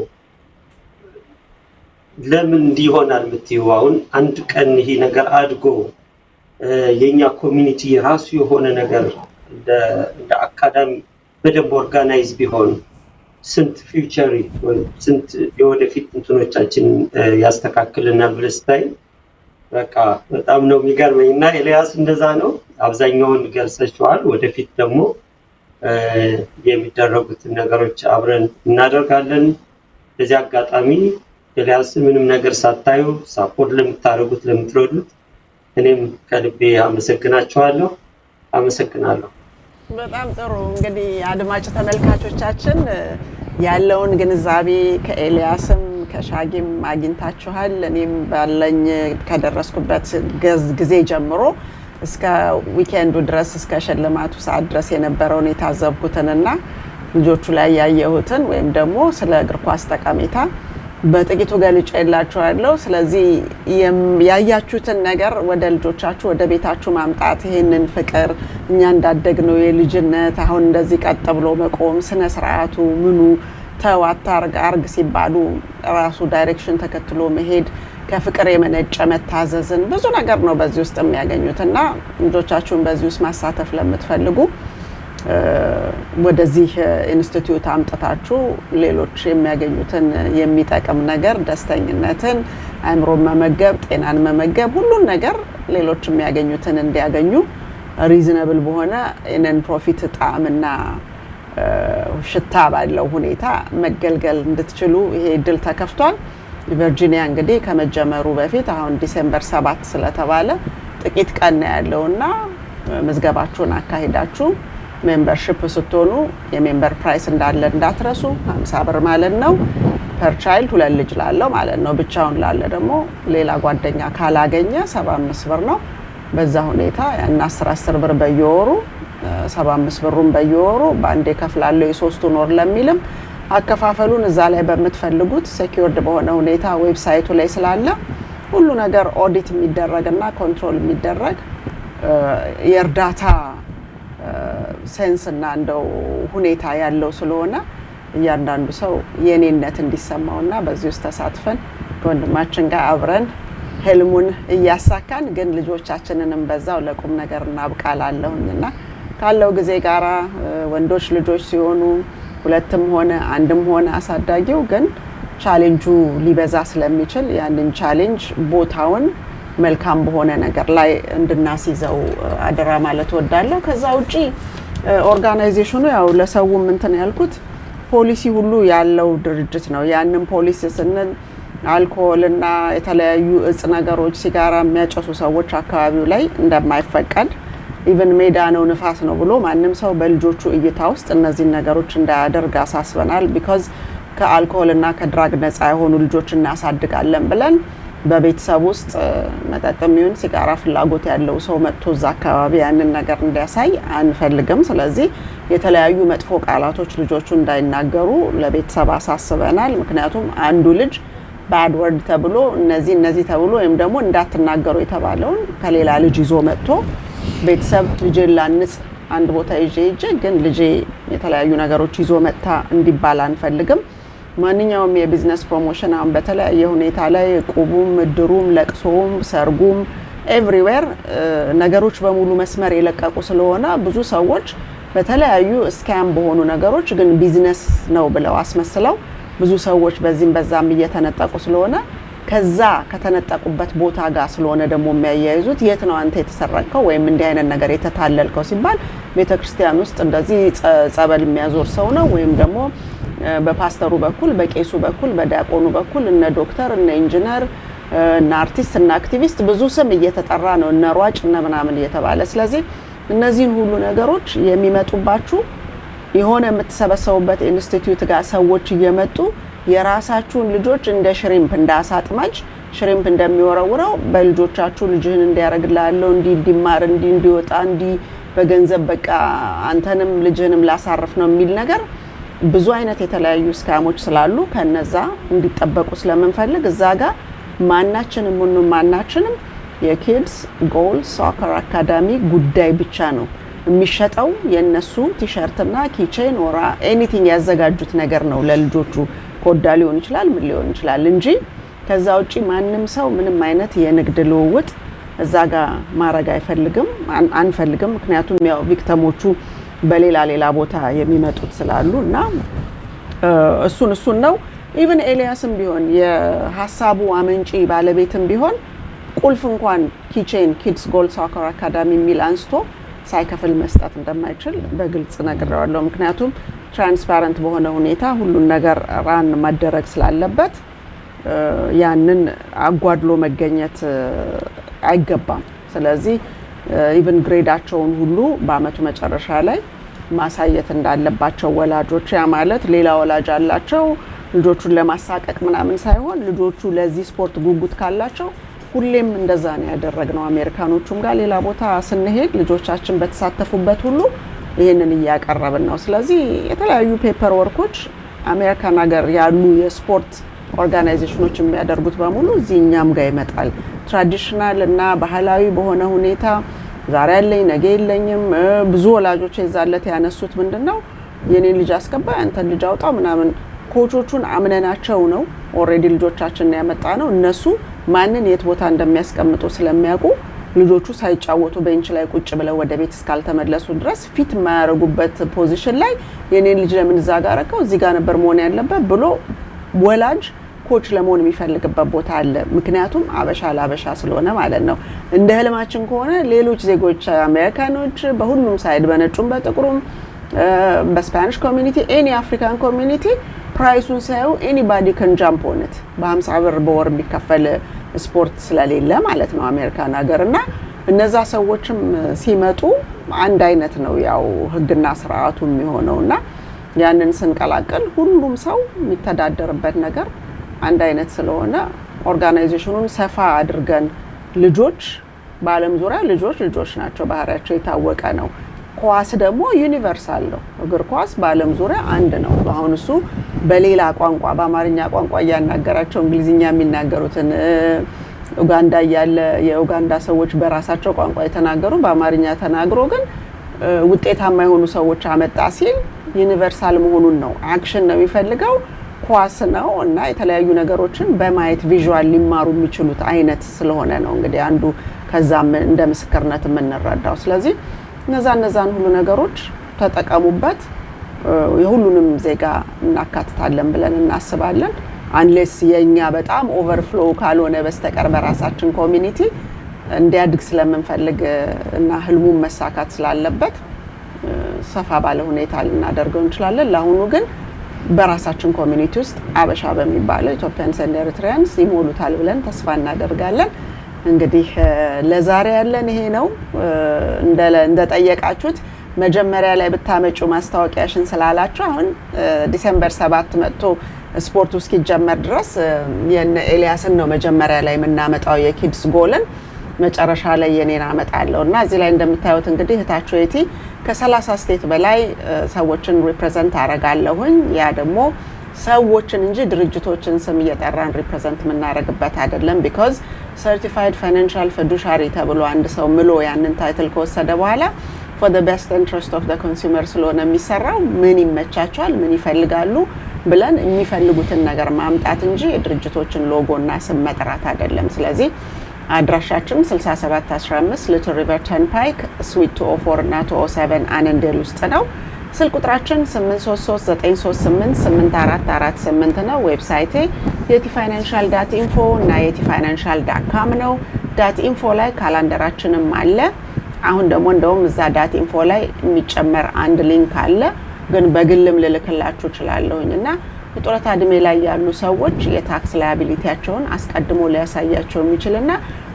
ለምን እንዲሆናል የምትይው አሁን አንድ ቀን ይሄ ነገር አድጎ የኛ ኮሚኒቲ ራሱ የሆነ ነገር እንደ አካዳሚ በደንብ ኦርጋናይዝ ቢሆን ስንት ፊውቸር ስንት የወደፊት እንትኖቻችን ያስተካክልናል ብለስታይ በቃ በጣም ነው የሚገርመኝና ኤልያስ እንደዛ ነው አብዛኛውን ገልጸዋል ወደፊት ደግሞ የሚደረጉት ነገሮች አብረን እናደርጋለን በዚህ አጋጣሚ ኤልያስ ምንም ነገር ሳታዩ ሳፖርት ለምታረጉት ለምትረዱት እኔም ከልቤ አመሰግናችኋለሁ በጣም ጥሩ እንግዲህ አድማጭ ተመልካቾቻችን ያለውን ግንዛቤ ከኤልያስም ከሻጊም አግኝታችኋል እኔም ባለኝ ከደረስኩበት ጊዜ ጀምሮ እስከ ዊኬንዱ ድረስ እስከ ሸለማቱ ሰዓት ድረስ የነበረውን የታዘብኩትንና ልጆቹ ላይ ያየሁትን ወይም ደግሞ ስለ እግር ኳስ ጠቀሜታ በጥቂቱ ገልጬላችኋለሁ። ስለዚህ ያያችሁትን ነገር ወደ ልጆቻችሁ ወደ ቤታችሁ ማምጣት ይሄንን ፍቅር እኛ እንዳደግነው የልጅነት አሁን እንደዚህ ቀጥ ብሎ መቆም ስነ ስርዓቱ ምኑ ተው አታርግ አርግ ሲባሉ ራሱ ዳይሬክሽን ተከትሎ መሄድ ከፍቅር የመነጨ መታዘዝን ብዙ ነገር ነው በዚህ ውስጥ የሚያገኙትና ልጆቻችሁን በዚህ ውስጥ ማሳተፍ ለምትፈልጉ ወደዚህ ኢንስቲትዩት አምጥታችሁ ሌሎች የሚያገኙትን የሚጠቅም ነገር ደስተኝነትን አእምሮን መመገብ ጤናን መመገብ ሁሉን ነገር ሌሎች የሚያገኙትን እንዲያገኙ ሪዝነብል በሆነ ነን ፕሮፊት ጣዕምና ሽታ ባለው ሁኔታ መገልገል እንድትችሉ ይሄ እድል ተከፍቷል። ቨርጂኒያ እንግዲህ ከመጀመሩ በፊት አሁን ዲሴምበር 7 ስለተባለ ጥቂት ቀን ያለውና ምዝገባችሁን አካሂዳችሁ ሜምበርሺፕ ስትሆኑ የሜምበር ፕራይስ እንዳለ እንዳትረሱ 50 ብር ማለት ነው ፐር ቻይልድ 2 ልጅ ላለው ማለት ነው። ብቻውን ላለ ደግሞ ሌላ ጓደኛ ካላገኘ 75 ብር ነው። በዛ ሁኔታ ያን 10 ብር በየወሩ 75 ብሩን በየወሩ ባንዴ ከፍላለሁ የ3 ወር ለሚልም አከፋፈሉን እዛ ላይ በመትፈልጉት ሴኩርድ በሆነ ሁኔታ ዌብሳይቱ ላይ ስላለ ሁሉ ነገር ኦዲት የሚደረግና ኮንትሮል የሚደረግ የእርዳታ ሴንስ እና እንደው ሁኔታ ያለው ስለሆነ እያንዳንዱ ሰው የኔነት እንዲሰማውና በዚህ ውስጥ ተሳትፈን ወንድማችን ጋር አብረን ህልሙን እያሳካን ግን ልጆቻችንንም በዛው ለቁም ነገር እናብቃላለሁኝና ካለው ጊዜ ጋራ ወንዶች ልጆች ሲሆኑ ሁለትም ሆነ አንድም ሆነ አሳዳጊው ግን ቻሌንጁ ሊበዛ ስለሚችል ያንን ቻሌንጅ ቦታውን መልካም በሆነ ነገር ላይ እንድናስይዘው አደራ ማለት ወዳለሁ። ከዛ ውጪ ኦርጋናይዜሽኑ ያው ለሰውም እንትን ያልኩት ፖሊሲ ሁሉ ያለው ድርጅት ነው። ያንን ፖሊሲ ስንል አልኮሆልና የተለያዩ እጽ ነገሮች ሲጋራ የሚያጨሱ ሰዎች አካባቢው ላይ እንደማይፈቀድ ኢቭን ሜዳ ነው ንፋስ ነው ብሎ ማንም ሰው በልጆቹ እይታ ውስጥ እነዚህን ነገሮች እንዳያደርግ አሳስበናል። ቢኮዝ ከአልኮሆልና ከድራግ ነፃ የሆኑ ልጆች እናሳድጋለን ብለን በቤተሰብ ውስጥ መጠጥም ይሁን ሲጋራ ፍላጎት ያለው ሰው መጥቶ እዛ አካባቢ ያንን ነገር እንዲያሳይ አንፈልግም። ስለዚህ የተለያዩ መጥፎ ቃላቶች ልጆቹ እንዳይናገሩ ለቤተሰብ አሳስበናል። ምክንያቱም አንዱ ልጅ ባድ ወርድ ተብሎ እነዚህ ተብሎ ወይም ደግሞ እንዳትናገሩ የተባለውን ከሌላ ልጅ ይዞ መጥቶ ቤተሰብ ልጄን ላንጽ አንድ ቦታ ይዤ ግን ልጄ የተለያዩ ነገሮች ይዞ መጣ እንዲባል አንፈልግም። ማንኛውም የቢዝነስ ፕሮሞሽን አሁን በተለያየ ሁኔታ ላይ ቁቡም ድሩም ለቅሶም ሰርጉም ኤቭሪዌር ነገሮች በሙሉ መስመር የለቀቁ ስለሆነ ብዙ ሰዎች በተለያዩ ስካም በሆኑ ነገሮች ግን ቢዝነስ ነው ብለው አስመስለው ብዙ ሰዎች በዚህም በዛም እየተነጠቁ ስለሆነ ከዛ ከተነጠቁበት ቦታ ጋር ስለሆነ ደግሞ የሚያያይዙት የት ነው አንተ የተሰረቀው ወይም እንዲህ አይነት ነገር የተታለልከው ሲባል ቤተክርስቲያን ውስጥ እንደዚህ ጸበል የሚያዞር ሰው ነው ወይም ደግሞ በፓስተሩ በኩል በቄሱ በኩል በዲያቆኑ በኩል እነ ዶክተር እነ ኢንጂነር እነ አርቲስት እነ አክቲቪስት ብዙ ስም እየተጠራ ነው እነ ሯጭ እነ ምናምን እየተባለ ስለዚህ እነዚህን ሁሉ ነገሮች የሚመጡባችሁ የሆነ የምትሰበሰቡበት ኢንስቲትዩት ጋር ሰዎች እየመጡ የራሳችሁን ልጆች እንደ ሽሪምፕ እንዳሳጥማጅ ሽሪምፕ እንደሚወረውረው በልጆቻችሁ ልጅህን እንዲያረግላለው እንዲማር እንዲወጣ በገንዘብ በቃ አንተንም ልጅህንም ላሳርፍ ነው የሚል ነገር ብዙ አይነት የተለያዩ ስካሞች ስላሉ ከነዛ እንዲጠበቁ ስለምንፈልግ እዛ ጋር ማናችንም የኪድስ ጎል ሶከር አካዳሚ ጉዳይ ብቻ ነው የሚሸጠው የነሱ ቲሸርትና ኪቼን ኦራ ኤኒቲንግ ያዘጋጁት ነገር ነው ለልጆቹ ኮዳ ሊሆን ይችላል ምን ሊሆን ይችላል እንጂ ከዛ ውጪ ማንም ሰው ምንም አይነት የንግድ ልውውጥ እዛ ጋር ማረግ አንፈልግም ምክንያቱም ያው ቪክቲሞቹ በሌላ ቦታ የሚመጡት ስላሉና እሱን ነው ኢቭን ኤሊያስም ቢሆን የሐሳቡ አመንጪ ባለቤትም ቢሆን ቁልፍ እንኳን ኪቼን ኪድስ ጎል ሶከር አካዳሚ የሚል አንስቶ ሳይከፍል መስጠት እንደማይችል በግልጽ ነግሬዋለሁ ምክንያቱም ትራንስፓረንት በሆነ ሁኔታ ሁሉን ነገር ራን ማደረግ ስላለበት ያንን አጓድሎ መገኘት አይገባም ስለዚህ ኢቭን ግሬዳቸውን ሁሉ በአመቱ መጨረሻ ላይ ማሳየት እንዳለባቸው ወላጆች ያ ማለት ሌላ ወላጅ አላቸው ልጆቹን ለማሳቀቅ ምናምን ሳይሆን ልጆቹ ለዚህ ስፖርት ጉጉት ካላቸው ሁሌም እንደዛ ነው ያደረግነው አሜሪካኖቹም ጋር ሌላ ቦታ ስንሄድ ልጆቻችን በተሳተፉበት ሁሉ ይሄንን ያቀርበን ነው ስለዚህ የተለያዩ ፔፐር ወርኮች አሜሪካን ሀገር ያሉ የስፖርት ኦርጋናይዜሽኖች የሚያደርጉት በሙሉ እዚህኛም ጋር ይመጣል። ትራዲሽናል እና ባህላዊ በሆነ ሁኔታ ዛሬ ያለኝ ነገ የለኝም። ብዙ ወላጆች የዛለት ያነሱት ምንድነው የኔን ልጅ አስገባ አንተን ልጅ አውጣው ምናምን ኮቾቹን አምነናቸው ነው ኦሬዲ ልጆቻችንን ያመጣ ነው። እነሱ ማንን የት ቦታ እንደሚያስቀምጡ ስለሚያውቁ ልጆቹ ሳይጫወቱ ቤንች ላይ ቁጭ ብለው ወደ ቤት እስካልተመለሱ ድረስ ፊት የማያረጉበት ፖዚሽን ላይ የኔን ልጅ ለምን እዛ ጋር አረከው እዚህ ጋር ነበር መሆን ያለበት ብሎ ወላጅ ኮች ለመሆን የሚፈልግበት ቦታ አለ። ምክንያቱም አበሻ ለአበሻ ስለሆነ ማለት ነው። እንደ ህልማችን ከሆነ ሌሎች ዜጎች አሜሪካኖች በሁሉም ሳይድ በነጩም በጥቁሩም በስፓኒሽ ኮሚኒቲ ኤኒ አፍሪካን ኮሚኒቲ ፕራይሱን ሳይው ኤኒባዲ ካን ጃምፕ ኦን ኢት በ50 ብር በወር የሚከፈል ስፖርት ስለሌለ ማለት ነው አሜሪካን ሀገርና እነዛ ሰዎችም ሲመጡ አንድ አይነት ነው ያው ህግና ስርዓቱ የሚሆነውና ያንን ስንቀላቀል ሁሉም ሰው የሚተዳደርበት ነገር አንድ አይነት ስለሆነ ኦርጋናይዜሽኑን ሰፋ አድርገን ልጆች በአለም ዙሪያ ልጆች ናቸው ባህሪያቸው የታወቀ ነው። ኳስ ደግሞ ዩኒቨርሳል ነው። እግር ኳስ በአለም ዙሪያ አንድ ነው። አሁን እሱ በሌላ ቋንቋ በአማርኛ ቋንቋ ያናገራቸው እንግሊዝኛ የሚናገሩትን ኡጋንዳ ያለ የኡጋንዳ ሰዎች በራሳቸው ቋንቋ የተናገሩ በአማርኛ ተናግሮ ግን ውጤታማ የሆኑ ሰዎች አመጣ ሲል ዩኒቨርሳል መሆኑን ነው። አክሽን ነው የሚፈልገው ኳስ ነው እና የተለያዩ ነገሮችን በማየት ቪዥዋል ሊማሩ የሚችሉት አይነት ስለሆነ ነው እንግዲህ አንዱ ከዛም እንደ ምስክርነት የምንረዳው። ስለዚህ እነዛን ሁሉ ነገሮች ተጠቀሙበት። የሁሉንም ዜጋ እናካትታለን ብለን እናስባለን። አንሌስ የኛ በጣም ኦቨርፍሎ ካልሆነ በስተቀር በራሳችን ኮሚኒቲ እንዲያድግ ስለምንፈልግ እና ህልሙን መሳካት ስላለበት ሰፋ ባለ ሁኔታ ልናደርገው እንችላለን። ለአሁኑ ግን በራሳችን ኮሚኒቲ ውስጥ አበሻ በሚባለው ኢትዮጵያንስ ኤንድ ኤሪትሪያንስ ይሞሉታል ብለን ተስፋ እናደርጋለን። እንግዲህ ለዛሬ ያለን ይሄ ነው። እንደጠየቃችሁት መጀመሪያ ላይ ብታመጩ ማስታወቂያሽን ስላላችሁ አሁን ዲሴምበር 7 መጥቶ ስፖርቱ እስኪጀመር ድረስ የነ ኤልያስን ነው መጀመሪያ ላይ የምናመጣው የኪድስ ጎልን መጨረሻ ላይ የኔን አመጣለሁ እና እዚህ ላይ እንደምታዩት እንግዲህ እህታችሁ የቲ ከ30 ስቴት በላይ ሰዎችን ሪፕሬዘንት አረጋለሁኝ። ያ ደግሞ ሰዎችን እንጂ ድርጅቶችን ስም እየጠራን ሪፕሬዘንት የምናረግበት አይደለም። ቢኮዝ ሰርቲፋይድ ፋይናንሻል ፊዱሻሪ ተብሎ አንድ ሰው ምሎ ያንን ታይትል ከወሰደ በኋላ for the best interest of the consumer ስለሆነ የሚሰራው ምን ይመቻቸዋል ምን ይፈልጋሉ ብለን የሚፈልጉትን ነገር ማምጣት እንጂ የድርጅቶችን ሎጎና ስም መጥራት አይደለም። ስለዚህ አድራሻችን 6715 ሊትል ሪቨር ተርንፓይክ ስዊት 204 እና 207 አነንዴል ውስጥ ነው። ስልክ ቁጥራችን 8339388448 ነው። ዌብሳይቴ yetifinancial.info እና yetifinancial.com ነው። .info ላይ ካላንደራችንም አለ። አሁን ደግሞ እንደውም እዛ .info ላይ የሚጨመር አንድ ሊንክ አለ ግን በግልም ልልክላችሁ እችላለሁኝና የጡረታ እድሜ ላይ ያሉ ሰዎች የታክስ ላያቢሊቲያቸውን አስቀድሞ ሊያሳያቸው የሚችልና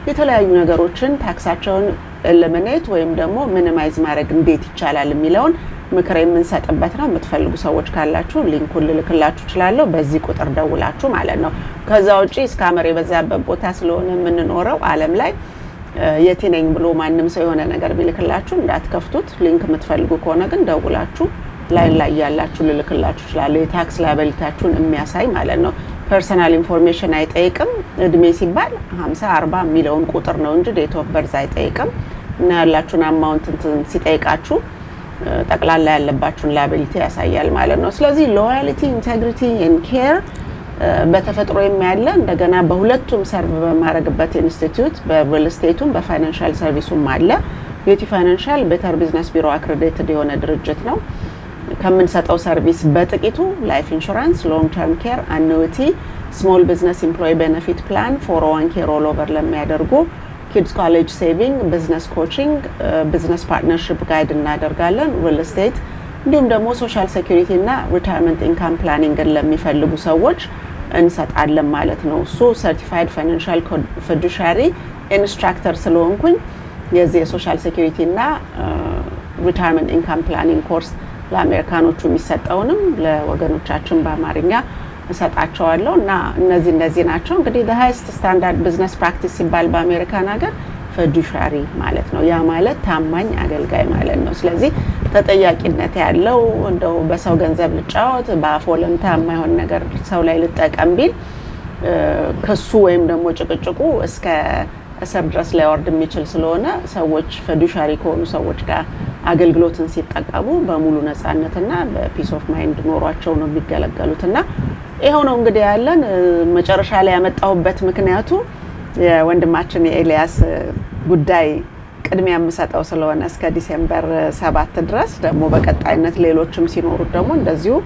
የተለያዩ ነገሮችን ታክሳቸውን ኤሊሚኔት ወይም ደግሞ ሚኒማይዝ ማድረግ እንዴት ይቻላል የሚለውን ምክር የምንሰጥበት ነው። የምትፈልጉ ሰዎች ካላችሁ ሊንኩን ልልክላችሁ እችላለሁ በዚህ ቁጥር ደውላችሁ ማለት ነው። ከዛ ውጪ ስካመር የበዛበት ቦታ ስለሆነ የምንኖረው ዓለም ላይ የቲ ነኝ ብሎ ማንም ሰው የሆነ ነገር ቢልክላችሁ እንዳትከፍቱት። ሊንክ የምትፈልጉ ከሆነ ግን ደውላችሁ ላይ ያላችሁ ልልክላችሁ እችላለሁ። የታክስ ላያቢሊቲያችሁን የሚያሳይ ማለት ነው። ፐርሰናል ኢንፎርሜሽን አይጠይቅም። እድሜ ሲባል 50 40 የሚለውን ቁጥር ነው እንጂ ዴት ኦፍ በርዝ አይጠይቅም። እና ያላችሁን አማውንት ሲጠይቃችሁ ጠቅላላ ያለባችሁን ላያቢሊቲ ያሳያል ማለት ነው። ስለዚህ ሎያሊቲ ኢንቴግሪቲ ኤንድ ኬር በተፈጥሮ የሚያለ እንደገና በሁለቱም ሰርቭ በማድረግበት ኢንስቲትዩት በሪል ስቴቱም በፋይናንሻል ሰርቪሱም አለ። የቲ ፋይናንሻል ቤተር ቢዝነስ ቢሮ አክሬዲትድ የሆነ ድርጅት ነው። ከምንሰጠው ሰርቪስ በጥቂቱ ላይፍ ኢንሹራንስ፣ ሎንግ ተርም ኬር፣ አኑዊቲ፣ ስሞል ቢዝነስ ኤምፕሎይ ቤኔፊት ፕላን፣ 401 ኬር ሮል ኦቨር ለሚያደርጉ፣ ኪድስ ኮሌጅ ሴቪንግ፣ ቢዝነስ ኮቺንግ፣ ቢዝነስ ፓርትነርሺፕ ጋይድ እናደርጋለን፣ ሪል ስቴት እንዲሁም ደግሞ ሶሻል ሴኩሪቲ እና ሪታየርመንት ኢንካም ፕላኒንግን ለሚፈልጉ ሰዎች እንሰጣለን ማለት ነው። እሱ ሰርቲፋይድ ፋይናንሻል ፊዱሻሪ ኢንስትራክተር ስለሆንኩኝ የዚህ የሶሻል ሴኩሪቲ እና ሪታየርመንት ኢንካም ፕላኒንግ ኮርስ ለአሜሪካኖቹ የሚሰጠውንም ለወገኖቻችን በአማርኛ እሰጣቸዋለሁ እና እነዚህ ናቸው እንግዲህ the highest standard business practice ሲባል በአሜሪካን ሀገር ፊዱሻሪ ማለት ነው። ያ ማለት ታማኝ አገልጋይ ማለት ነው። ስለዚህ ተጠያቂነት ያለው እንደው በሰው ገንዘብ ልጫወት በአፎ ለምታ የማይሆን ነገር ሰው ላይ ልጠቀም ቢል ከሱ ወይም ደግሞ ጭቅጭቁ እስከ እስር ድረስ ሊያወርድ የሚችል ስለሆነ ሰዎች ፊዱሻሪ ከሆኑ ሰዎች ጋር አገልግሎትን ሲጠቀሙ በሙሉ ነፃነትና በፒስ ኦፍ ማይንድ ኖሯቸው ነው የሚገለገሉትና ይሄው ነው እንግዲህ ያለን። መጨረሻ ላይ ያመጣሁበት ምክንያቱ የወንድማችን የኤልያስ ጉዳይ ቅድሚያ የምሰጠው ስለሆነ እስከ ዲሴምበር 7 ድረስ ደግሞ በቀጣይነት ሌሎችም ሲኖሩ ደግሞ እንደዚሁ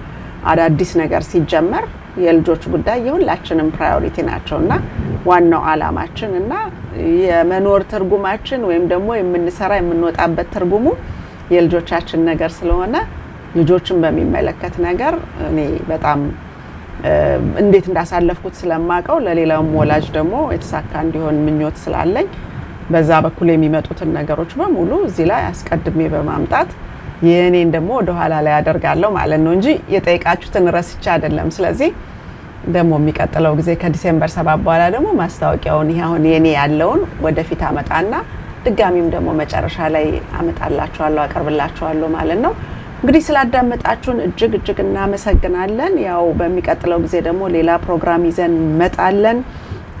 አዳዲስ ነገር ሲጀመር የልጆች ጉዳይ የሁላችንም ፕራዮሪቲ ናቸውና ዋናው አላማችን እና የመኖር ትርጉማችን ወይም ደግሞ የምንሰራ የምንወጣበት ትርጉሙ የልጆቻችን ነገር ስለሆነ ልጆችን በሚመለከት ነገር እኔ በጣም እንዴት እንዳሳለፍኩት ስለማቀው ለሌላው ወላጅ ደግሞ የተሳካ እንዲሆን ምኞት ስላለኝ በዛ በኩል የሚመጡትን ነገሮች በሙሉ እዚህ ላይ አስቀድሜ በማምጣት የኔን ደግሞ ወደ ኋላ ላይ አደርጋለሁ ማለት ነው እንጂ የጠይቃችሁትን ረስቻ አይደለም። ስለዚህ ደግሞ የሚቀጥለው ጊዜ ከዲሴምበር 7 በኋላ ደግሞ ማስታወቂያውን ይሁን የኔ ያለውን ወደፊት አመጣና ድጋሚም ደግሞ መጨረሻ ላይ አመጣላችኋለሁ አቀርብላችኋለሁ ማለት ነው። እንግዲህ ስላዳመጣችሁን እጅግ እናመሰግናለን። ያው በሚቀጥለው ጊዜ ደግሞ ሌላ ፕሮግራም ይዘን መጣለን።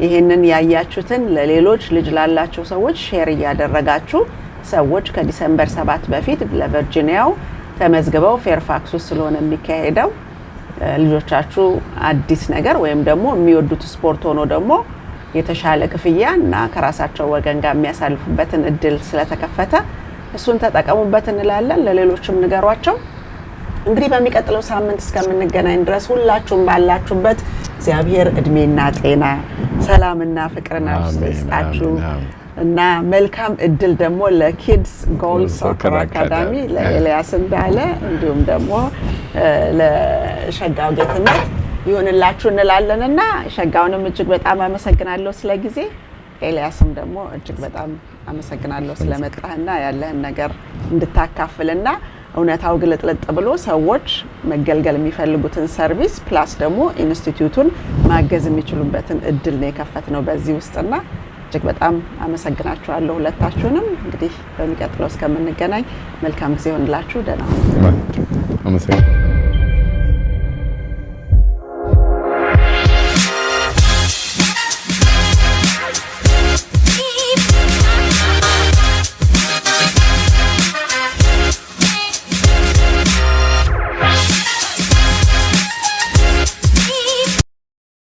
ይሄንን ያያችሁትን ለሌሎች ልጅ ላላቸው ሰዎች ሼር እያደረጋችሁ ሰዎች ከዲሴምበር 7 በፊት ለቨርጂኒያው ተመዝግበው ፌርፋክስ ውስጥ ስለሆነ የሚካሄደው ልጆቻችሁ አዲስ ነገር ወይም ደግሞ የሚወዱት ስፖርት ሆኖ ደግሞ የተሻለ ክፍያ እና ከራሳቸው ወገን ጋር የሚያሳልፉበትን እድል ስለተከፈተ እሱን ተጠቀሙበት እንላለን። ለሌሎችም ንገሯቸው። እንግዲህ በሚቀጥለው ሳምንት እስከምንገናኝ ድረስ ሁላችሁም ባላችሁበት እግዚአብሔር እድሜና ጤና ሰላምና ፍቅርና ይስጣችሁ እና መልካም እድል ደግሞ ለኪድስ ጎል ሶከር አካዳሚ ለኤልያስ እንዳለ እንዲሁም ደግሞ ለሸጋው ጌትነት ይሁንላችሁ እንላለንና ሸጋውንም እጅግ በጣም አመሰግናለሁ ስለጊዜ ኤልያስም ደግሞ እጅግ በጣም አመሰግናለሁ ስለመጣህና ያለህን ነገር እንድታካፍልና እውነታው ግልጥልጥ ብሎ ሰዎች መገልገል የሚፈልጉትን ሰርቪስ ፕላስ ደግሞ ኢንስቲትዩቱን ማገዝ የሚችሉበትን እድል ነው የከፈትነው በዚህ ውስጥና እጅግ በጣም አመሰግናችኋለሁ ሁለታችሁንም። እንግዲህ በሚቀጥለው እስከምንገናኝ መልካም ጊዜ ይሁንላችሁ። ደህና ሁኑ።